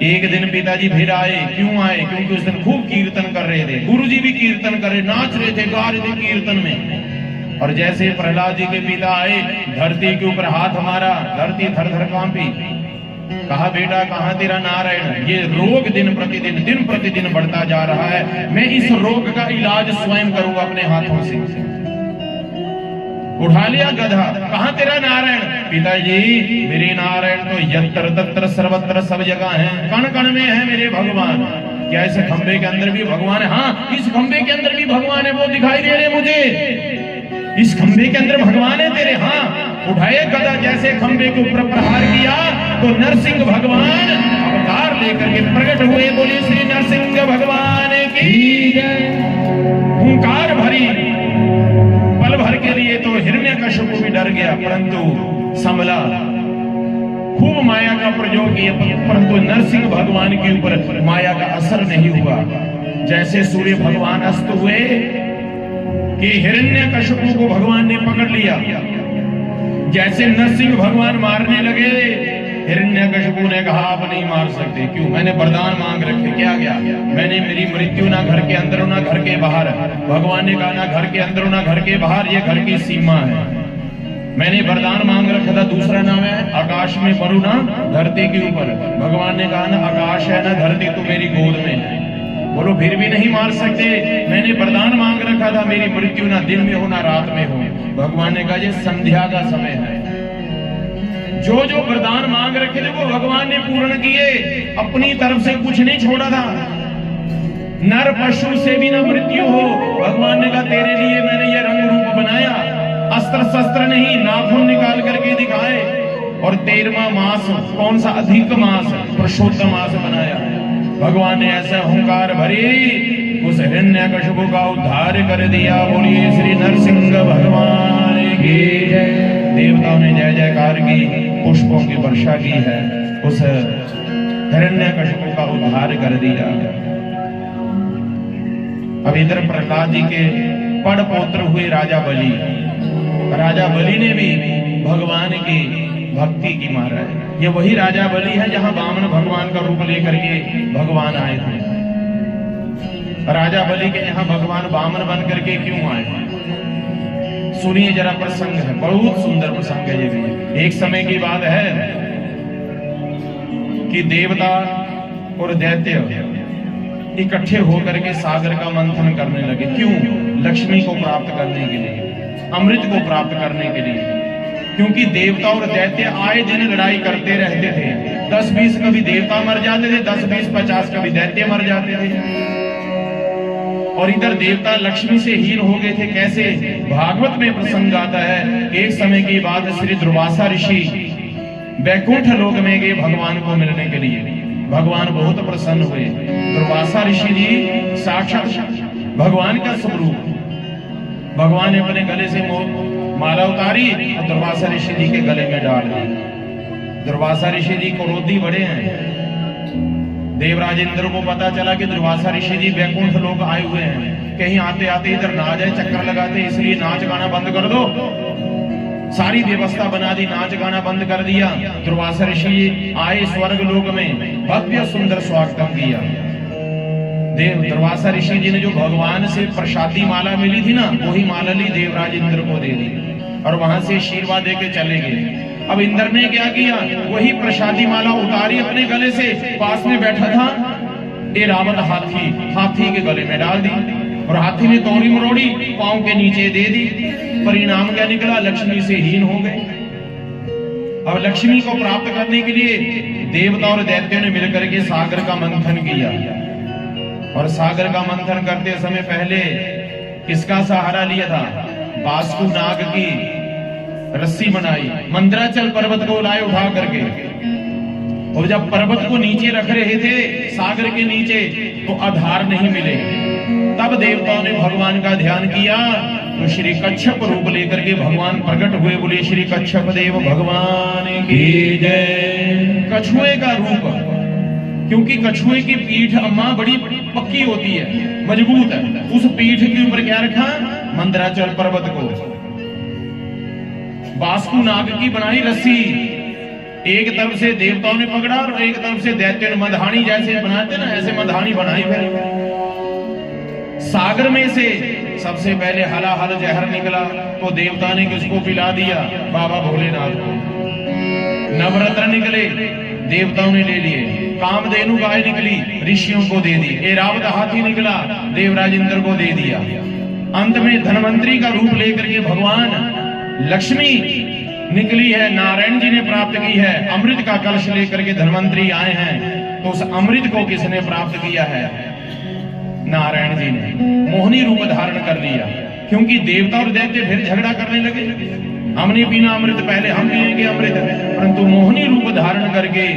एक दिन पिताजी फिर आए। क्यों आए, क्योंकि उस दिन खूब कीर्तन कर रहे थे, गुरुजी भी कीर्तन कर रहे, नाच रहे थे, गा रहे थे कीर्तन में। और जैसे प्रहलाद जी के पिता आए, धरती के ऊपर हाथ हमारा, धरती थर थर कांपी। कहा बेटा कहां तेरा नारायण, ये रोग दिन प्रतिदिन बढ़ता जा रहा है, मैं इस रोग का इलाज स्वयं करूंगा अपने हाथों से। उठा लिया गधा, कहां तेरा नारायण? पिताजी मेरे नारायण तो यत्र तत्र सर्वत्र सब जगह है, कण कण में है मेरे भगवान। क्या इस खंबे के अंदर भी भगवान है? हाँ, इस खंबे के अंदर भी भगवान है, वो दिखाई दे रहे मुझे। इस खंबे के अंदर भगवान है तेरे? हाँ। उठाए गदा, जैसे खंबे के ऊपर प्रहार किया तो नरसिंह भगवान अवतार लेकर के प्रकट हुए। बोले श्री नरसिंह भगवान की जय। हुंकार भरी, पल भर के लिए तो हिरण्यकश्यप भी डर गया, परंतु संभला। खूब माया का प्रयोग किया, परंतु नरसिंह भगवान के ऊपर माया का असर नहीं हुआ। जैसे सूर्य भगवान अस्त हुए कि हिरण्यकशिपु को भगवान ने पकड़ लिया, जैसे नरसिंह भगवान मारने लगे, हिरण्यकशिपु ने कहा आप नहीं मार सकते। क्यों? मैंने वरदान मांग रखे। क्या गया? मैंने मेरी मृत्यु ना घर के अंदर ना घर के बाहर। भगवान ने कहा ना घर के अंदर ना घर के बाहर, ये घर की सीमा है। मैंने वरदान मांग रखा था, दूसरा नाम है आकाश में परू ना धरती के ऊपर। भगवान ने कहा ना आकाश है ना धरती, तो मेरी गोद में है। बोलो फिर भी नहीं मार सकते। मैंने वरदान मांग रखा था, मेरी मृत्यु ना दिन में हो ना रात में हो। भगवान ने कहा ये संध्या का समय है। जो जो वरदान मांग रखे थे वो भगवान ने पूर्ण किए, अपनी तरफ से कुछ नहीं छोड़ा था। नर पशु से भी ना मृत्यु हो, भगवान ने कहा तेरे लिए मैंने ये रंग रूप बनाया। अस्त्र शस्त्र नहीं, नाखून निकाल करके दिखाए। और 13वां मास, कौन सा? अधिक मास, पुरुषोत्तम मास बनाया। भगवान ने ऐसा हुंकार भरी, उस हिरण्यकशिपु का उद्धार कर दिया। बोलिए श्री नरसिंह भगवान की जय। देवताओं ने जय जयकार की, पुष्पों की वर्षा की है, उस हिरण्यकशिपु का उद्धार कर दिया। अब इधर प्रहलाद जी के पड़ पौत्र हुए राजा बलि। राजा बलि ने भी भगवान की भक्ति की मारा है। ये वही राजा बलि है जहां वामन भगवान का रूप लेकर के भगवान आए थे। राजा बलि के यहाँ भगवान वामन बन करके क्यों आए? सुनिए जरा, प्रसंग है, बहुत सुंदर प्रसंग है ये भी। एक समय की बात है कि देवता और दैत्य इकट्ठे होकर के सागर का मंथन करने लगे। क्यों? लक्ष्मी को प्राप्त करने के लिए, अमृत को प्राप्त करने के लिए। क्योंकि देवता और दैत्य आए दिन लड़ाई करते रहते थे। 10-20 कभी देवता मर जाते थे, 10-20-50 कभी दैत्य मर जाते थे। और इधर देवता लक्ष्मी से हीन हो गए थे। कैसे? भागवत में प्रसंग आता है, एक समय की बात, श्री दुर्वासा ऋषि वैकुंठ लोक में गए भगवान को मिलने के लिए। भगवान बहुत प्रसन्न हुए। दुर्वासा ऋषि जी साक्षात भगवान का स्वरूप। भगवान ने अपने गले से माला उतारी और दुर्वासा ऋषि जी के गले में डाल दी। दुर्वासा ऋषि जी क्रोधी बड़े हैं। देवराज इंद्र को पता चला कि दुर्वासा ऋषि जी वैकुंठ लोक आए हुए हैं, कहीं आते आते इधर ना जाए, चक्कर लगाते, इसलिए नाच गाना बंद कर दो। सारी व्यवस्था बना दी, नाच गाना बंद कर दिया। दुर्वासा ऋषि जी आए स्वर्ग लोक में, भव्य सुंदर स्वागतम किया। दुर्वासा ऋषि जी ने जो भगवान से प्रसादी माला मिली थी ना, वही माला ली, देवराज इंद्र को दे दी और वहां से आशीर्वाद देके चले गए। अब इंद्र ने क्या किया? वही प्रसादी माला उतारी अपने गले से, पास में बैठा था ऐरावत हाथी के गले में डाल दी और हाथी ने तोड़ी मरोड़ी पांव के नीचे दे दी। परिणाम क्या निकला? लक्ष्मी से हीन हो गए। अब लक्ष्मी को प्राप्त करने के लिए देवता और दैत्यों ने मिलकर के सागर का मंथन किया। और सागर का मंथन करते समय पहले किसका सहारा लिया था? बासुकु नाग की रस्सी बनाई, मंदराचल पर्वत को लाए उठा करके। और जब पर्वत को नीचे रख रहे थे सागर के नीचे, तो आधार नहीं मिले। तब देवताओं ने भगवान का ध्यान किया तो श्री कच्छप रूप लेकर के भगवान प्रकट हुए। बोले श्री कच्छप देव भगवान की जय। कछुए का रूप, क्योंकि कछुए की पीठ अम्मा बड़ी पक्की होती है, मजबूत है। उस पीठ के ऊपर क्या रखा? मंदराचल पर्वत को। बासुकु नाग की बनाई रस्सी, एक तरफ से देवताओं ने पकड़ा और एक तरफ से दैत्यों ने, मधानी जैसे बनाते ना, ऐसे मधानी बनाई। फिर सागर में से सबसे पहले हलाहल जहर निकला तो देवता ने किसको पिला दिया? बाबा भोलेनाथ को। नवरत्न निकले, देवताओं ने ले लिए। कामधेनु गाय निकली, ऋषियों को दे दी। ऐरावत हाथी निकला, देवराज इंद्र को दे दिया। अंत में धनवंतरी का रूप लेकर के भगवान लक्ष्मी निकली है, नारायण जी ने प्राप्त की है। अमृत का कलश लेकर के धनवंतरी आए हैं, तो उस अमृत को किसने प्राप्त किया है? नारायण जी ने। मोहिनी रूप धारण कर लिया, क्योंकि देवता और दैत्य फिर झगड़ा करने लगे। हमने पीना अमृत, पहले हम पिएंगे अमृत, परंतु मोहिनी रूप धारण करके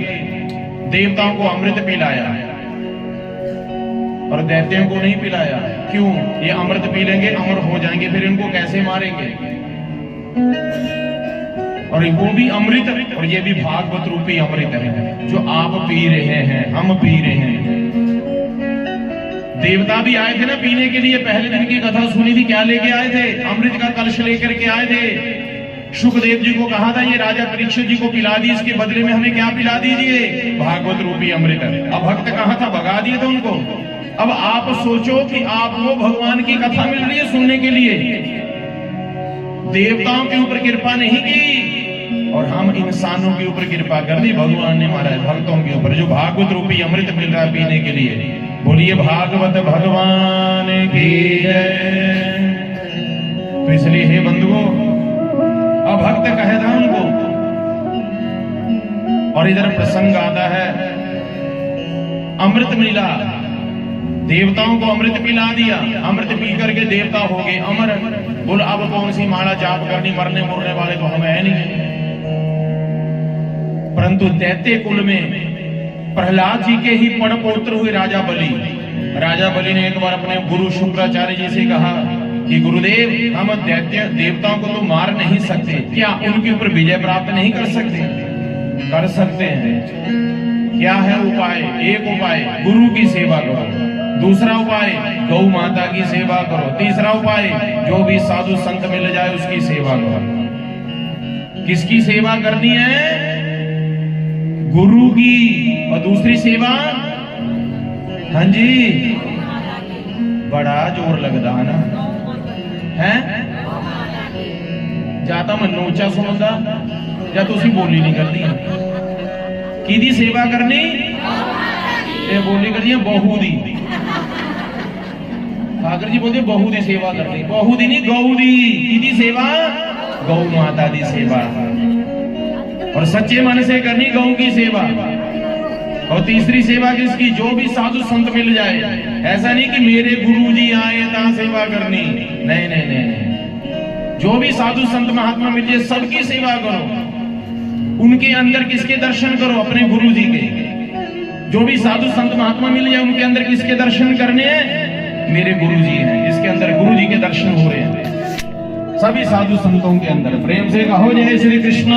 देवताओं को अमृत पिलाया और दैत्यों को नहीं पिलाया। क्यों? ये अमृत पी लेंगे, अमर हो जाएंगे, फिर इनको कैसे मारेंगे? और वो भी अमृत, और ये भी भागवत रूपी अमृत है जो आप पी रहे हैं, हम पी रहे हैं। देवता भी आए थे ना पीने के लिए, पहले दिन की कथा सुनी थी, क्या लेके आए थे? अमृत का कलश लेकर के आए थे। सुखदेव जी को कहा था ये राजा परीक्षित जी को पिला दी, इसके बदले में हमें क्या पिला दीजिए? भागवत रूपी अमृत। अब भक्त कहाँ था, भगा दिए थे उनको। अब आप सोचो कि आपको भगवान की कथा मिल रही है सुनने के लिए, देवताओं के ऊपर कृपा नहीं की और हम इंसानों के ऊपर कृपा कर दी भगवान ने, महाराज भक्तों के ऊपर जो भागवत रूपी अमृत मिल रहा है पीने के लिए। बोलिए भागवत भगवान की जय। तो इसलिए हे बंधुओं, अब भक्त कहे था उनको, और इधर प्रसंग आता है अमृत मिला, देवताओं को अमृत पिला दिया, अमृत पी करके देवता हो गए अमर। बोल अब कौन सी माला जाप करनी, मरने मुरने वाले तो हम है नहीं। परंतु दैत्य कुल में प्रहलाद जी के ही पड़ पौत्र हुए राजा बलि। राजा बलि ने एक बार अपने गुरु शुक्राचार्य जी से कहा कि गुरुदेव, हम दैत्य देवताओं को तो मार नहीं सकते, क्या उनके ऊपर विजय प्राप्त नहीं कर सकते? कर सकते हैं। क्या है उपाय? एक उपाय गुरु की सेवा करो, दूसरा उपाय गौ माता की सेवा करो, तीसरा उपाय जो भी साधु संत मिल जाए उसकी सेवा करो। किसकी सेवा करनी है? गुरु की। और दूसरी सेवा, हाँ जी, बड़ा जोर लगता है ना, है जाता मैं नोचा सुनता या तो उसी बोली नहीं करती की सेवा करनी, ये बोली करती है बहू दी। ठाकर जी बोलते बहू दी सेवा करनी, बहू दी नहीं गौ दी की सेवा, गौ माता दी सेवा, और सच्चे मन से करनी गौ की सेवा। और तीसरी सेवा किसकी? जो भी साधु संत मिल जाए। ऐसा नहीं कि मेरे गुरु जी आए ता सेवा करनी, नहीं नहीं नहीं, जो भी साधु संत महात्मा मिल जाए सबकी सेवा करो। उनके अंदर किसके दर्शन करो? अपने गुरु जी के। जो भी साधु संत महात्मा मिल जाए उनके अंदर किसके दर्शन करने हैं? मेरे गुरु जी हैं, इसके अंदर गुरु जी के दर्शन हो रहे हैं सभी साधु संतों के अंदर। प्रेम से कहो जय श्री कृष्ण।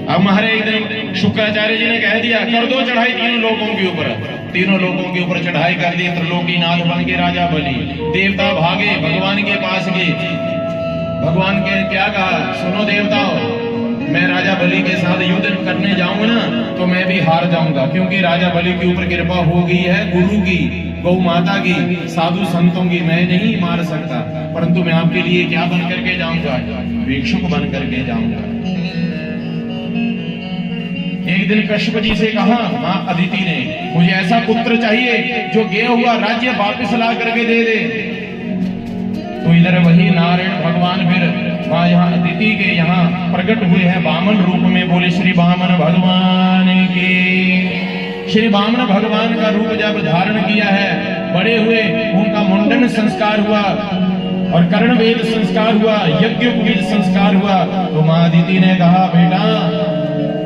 अब महाराज एक दिन शुक्राचार्य जी ने कह दिया कर दो चढ़ाई तीनों लोगों के ऊपर। तीनों लोगों के ऊपर चढ़ाई कर दी। त्रिलोकीनाथ बन के राजा बलि। देवता भागे, भगवान के पास गए। भगवान के क्या कहा? सुनो देवताओ, मैं राजा बलि के साथ युद्ध करने जाऊंगा ना तो मैं भी हार जाऊंगा, क्योंकि राजा बलि के ऊपर कृपा हो गई है गुरु की, गौ माता की, साधु संतों की। मैं नहीं मार सकता, परंतु मैं आपके लिए क्या बन करके जाऊंगा? भिक्षुक बन करके जाऊंगा। एक दिन कश्यप जी से कहा मां अदिति ने, मुझे ऐसा पुत्र चाहिए जो गया हुआ राज्य वापस ला करके दे दे। तो इधर वही नारायण भगवान फिर वहां यहाँ अदिति के यहाँ प्रकट हुए हैं वामन रूप में। बोले श्री वामन भगवान की। श्री वामन भगवान का रूप जब धारण किया है, बड़े हुए, उनका मुंडन संस्कार हुआ और कर्ण वेद संस्कार हुआ, यज्ञ उपवीत संस्कार हुआ। तो मां अदिति ने कहा बेटा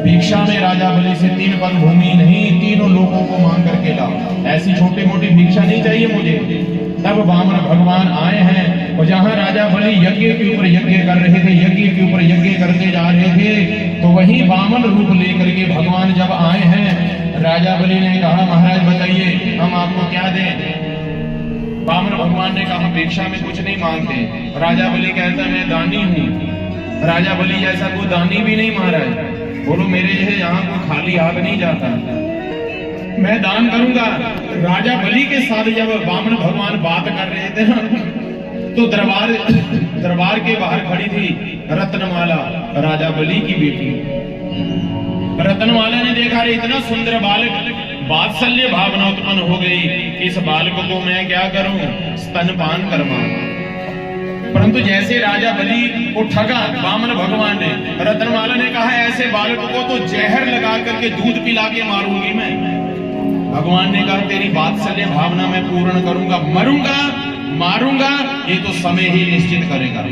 भिक्षा में राजा बलि से 3 पग भूमि नहीं, तीनों लोगों को मांग करके लाओ। ऐसी छोटी मोटी भिक्षा नहीं चाहिए मुझे। तब वामन भगवान आए हैं और जहां राजा बलि यज्ञ के ऊपर यज्ञ कर रहे थे, यज्ञ के ऊपर यज्ञ करते जा रहे थे, तो वही वामन रूप लेकर के भगवान जब आए हैं, राजा बलि ने कहा महाराज बताइए हम आपको क्या दें? वामन भगवान ने कहा भिक्षा में कुछ नहीं मांगते। राजा बलि कहता मैं दानी हूँ। राजा बलि जैसा कोई दानी भी नहीं महाराज। बोलो मेरे जैसे यहाँ कोई खाली हाथ नहीं जाता, मैं दान करूंगा। राजा बलि के साथ जब वामन भगवान बात कर रहे थे ना, तो दरबार के बाहर खड़ी थी रत्नमाला, राजा बलि की बेटी। रत्नमाला ने देखा रे इतना सुंदर बालक, वात्सल्य भावना उत्पन्न हो गई कि इस बालक को मैं क्या करूं? स्तनपान करवाऊं। परंतु जैसे राजा बलि को ठगा वामन भगवान ने, रत्नमाला ने कहा ऐसे बालक को तो जहर लगा करके दूध पिला के मारूंगी मैं। भगवान ने कहा तेरी वात्सल्य भावना मैं पूर्ण करूंगा, मरूंगा मारूंगा ये तो समय ही निश्चित करेगा।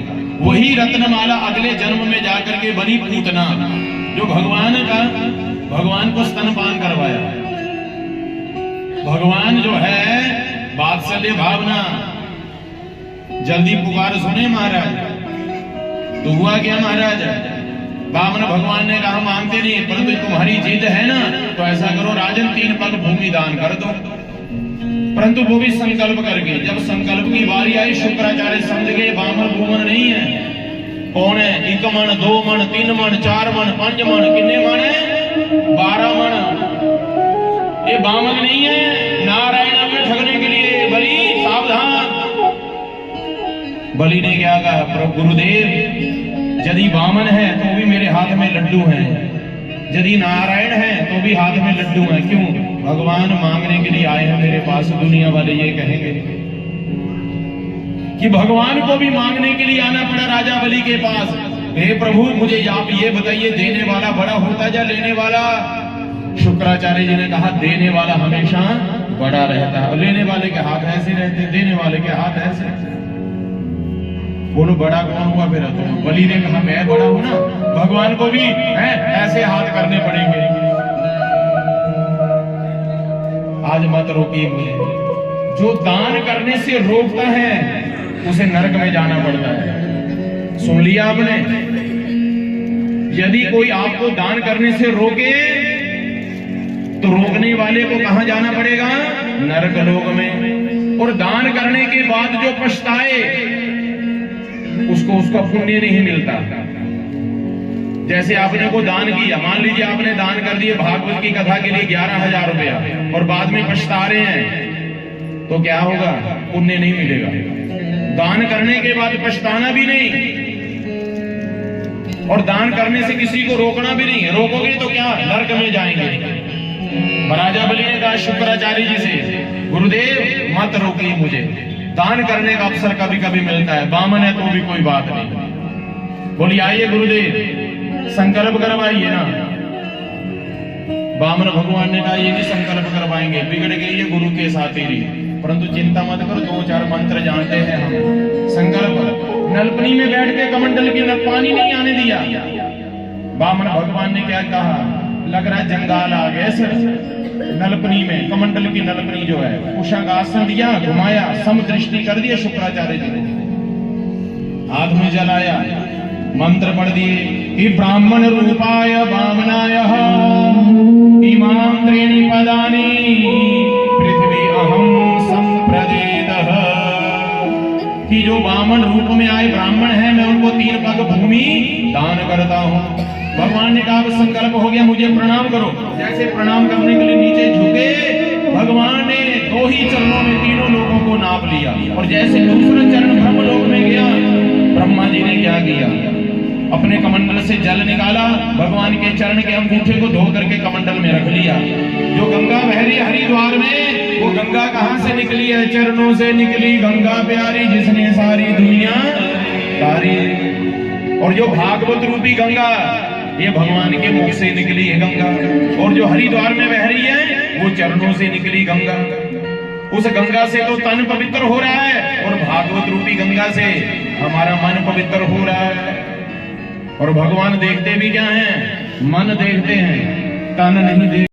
वही रत्नमाला अगले जन्म में जाकर के बनी पूतना, जो भगवान को स्तनपान करवाया। भगवान जो है वात्सल्य भावना, जल्दी पुकार सुने महाराज। तो हुआ क्या महाराज, वामन भगवान ने कहा मानते नहीं, परंतु तुम्हारी जिद है ना, तो ऐसा करो राजन 3 पग भूमि दान कर दो। परंतु वो भी संकल्प करके, जब संकल्प की बारी आई शुक्राचार्य समझ गए वामन भूमन नहीं है। कौन है? 1 मन 2 मन 3 मन 4 मन 5 मन, कितने मन है? 12 मन। ये वामन नहीं है, नारायण में ठगने के लिए। बलि सावधान। बलि ने क्या कहा? प्रभु गुरुदेव, यदि वामन है तो भी मेरे हाथ में लड्डू हैं, यदि नारायण है तो भी हाथ में लड्डू हैं। क्यों? भगवान मांगने के लिए आए हैं मेरे पास। दुनिया वाले ये कहेंगे कि भगवान को भी मांगने के लिए आना पड़ा राजा बलि के पास। हे प्रभु, मुझे आप ये बताइए, देने वाला बड़ा होता या लेने वाला? शुक्राचार्य जी ने कहा देने वाला हमेशा बड़ा रहता है, और लेने वाले के हाथ ऐसे रहते, देने वाले के हाथ ऐसे। बोलो बड़ा कौन हुआ फिर? तो बलि ने कहा मैं बड़ा हूं ना, भगवान को भी ऐसे हाथ करने पड़ेंगे। आज मत रोकिए मुझे। जो दान करने से रोकता है उसे नरक में जाना पड़ता है। सुन लिया आपने? यदि कोई आपको दान करने से रोके तो रोकने वाले को कहां जाना पड़ेगा? नरक लोक में। और दान करने के बाद जो पछताए उसको उसका पुण्य नहीं मिलता। जैसे आपने को दान किया, मान लीजिए आपने दान कर दिए भागवत की कथा के लिए 11,000 रुपया, और बाद में पछता रहे हैं, तो क्या होगा? पुण्य नहीं मिलेगा। दान करने के बाद पछताना भी नहीं, और दान करने से किसी को रोकना भी नहीं। रोकोगे तो क्या? नरक में जाएंगे। राजा बलि ने कहा शुक्राचार्य जी से, गुरुदेव मत रोकिए मुझे, दान करने का अवसर कभी कभी मिलता है, वामन है तो भी कोई बात नहीं। बोलिए आइए गुरुदेव, संकल्प करवाइए ना। वामन भगवान ने कहा ये भी संकल्प करवाएंगे, बिगड़ गई है गुरु के साथ ही, परंतु चिंता मत करो, 2-4 मंत्र जानते हैं हम। संकल्प, नलपनी में बैठ के कमंडल की पानी नहीं आने दिया। वामन भगवान ने क्या कहा? लग रहा है जंगाल आ गए सर। नलपनी में, कमंडल की नलपनी जो है, उषा का आसन दिया, घुमाया, समदृष्टि कर दिया शुक्राचार्य जी ने, हाथ में जलाया, मंत्र पढ़ दिए कि ब्राह्मण रूपाय वामनाय इमाम त्रीणि पदानि पृथ्वी अहम संप्रदेतः, कि जो वामन रूप में आए ब्राह्मण है मैं उनको 3 पग भूमि दान करता हूं। भगवान ने कहा संकल्प हो गया, मुझे प्रणाम करो। जैसे प्रणाम करने के लिए नीचे झुके, भगवान ने 2 ही चरणों में तीनों लोगों को नाप लिया, और जैसे दूसरा चरण ब्रह्मलोक में गया, ब्रह्मा जी ने क्या किया? अपने कमंडल से जल निकाला, भगवान के चरण के अंगूठे को धो करके कमंडल में रख लिया। जो गंगा बह रही है हरिद्वार में, वो गंगा कहां से निकली है? चरणों से निकली गंगा प्यारी, जिसने सारी दुनिया तारी। और जो भागवत रूपी गंगा, ये भगवान के मुख से निकली है गंगा, और जो हरिद्वार में बह रही है वो चरणों से निकली गंगा। उस गंगा से तो तन पवित्र हो रहा है, और भागवत रूपी गंगा से हमारा मन पवित्र हो रहा है। और भगवान देखते भी क्या हैं? मन देखते हैं, तन नहीं देखते।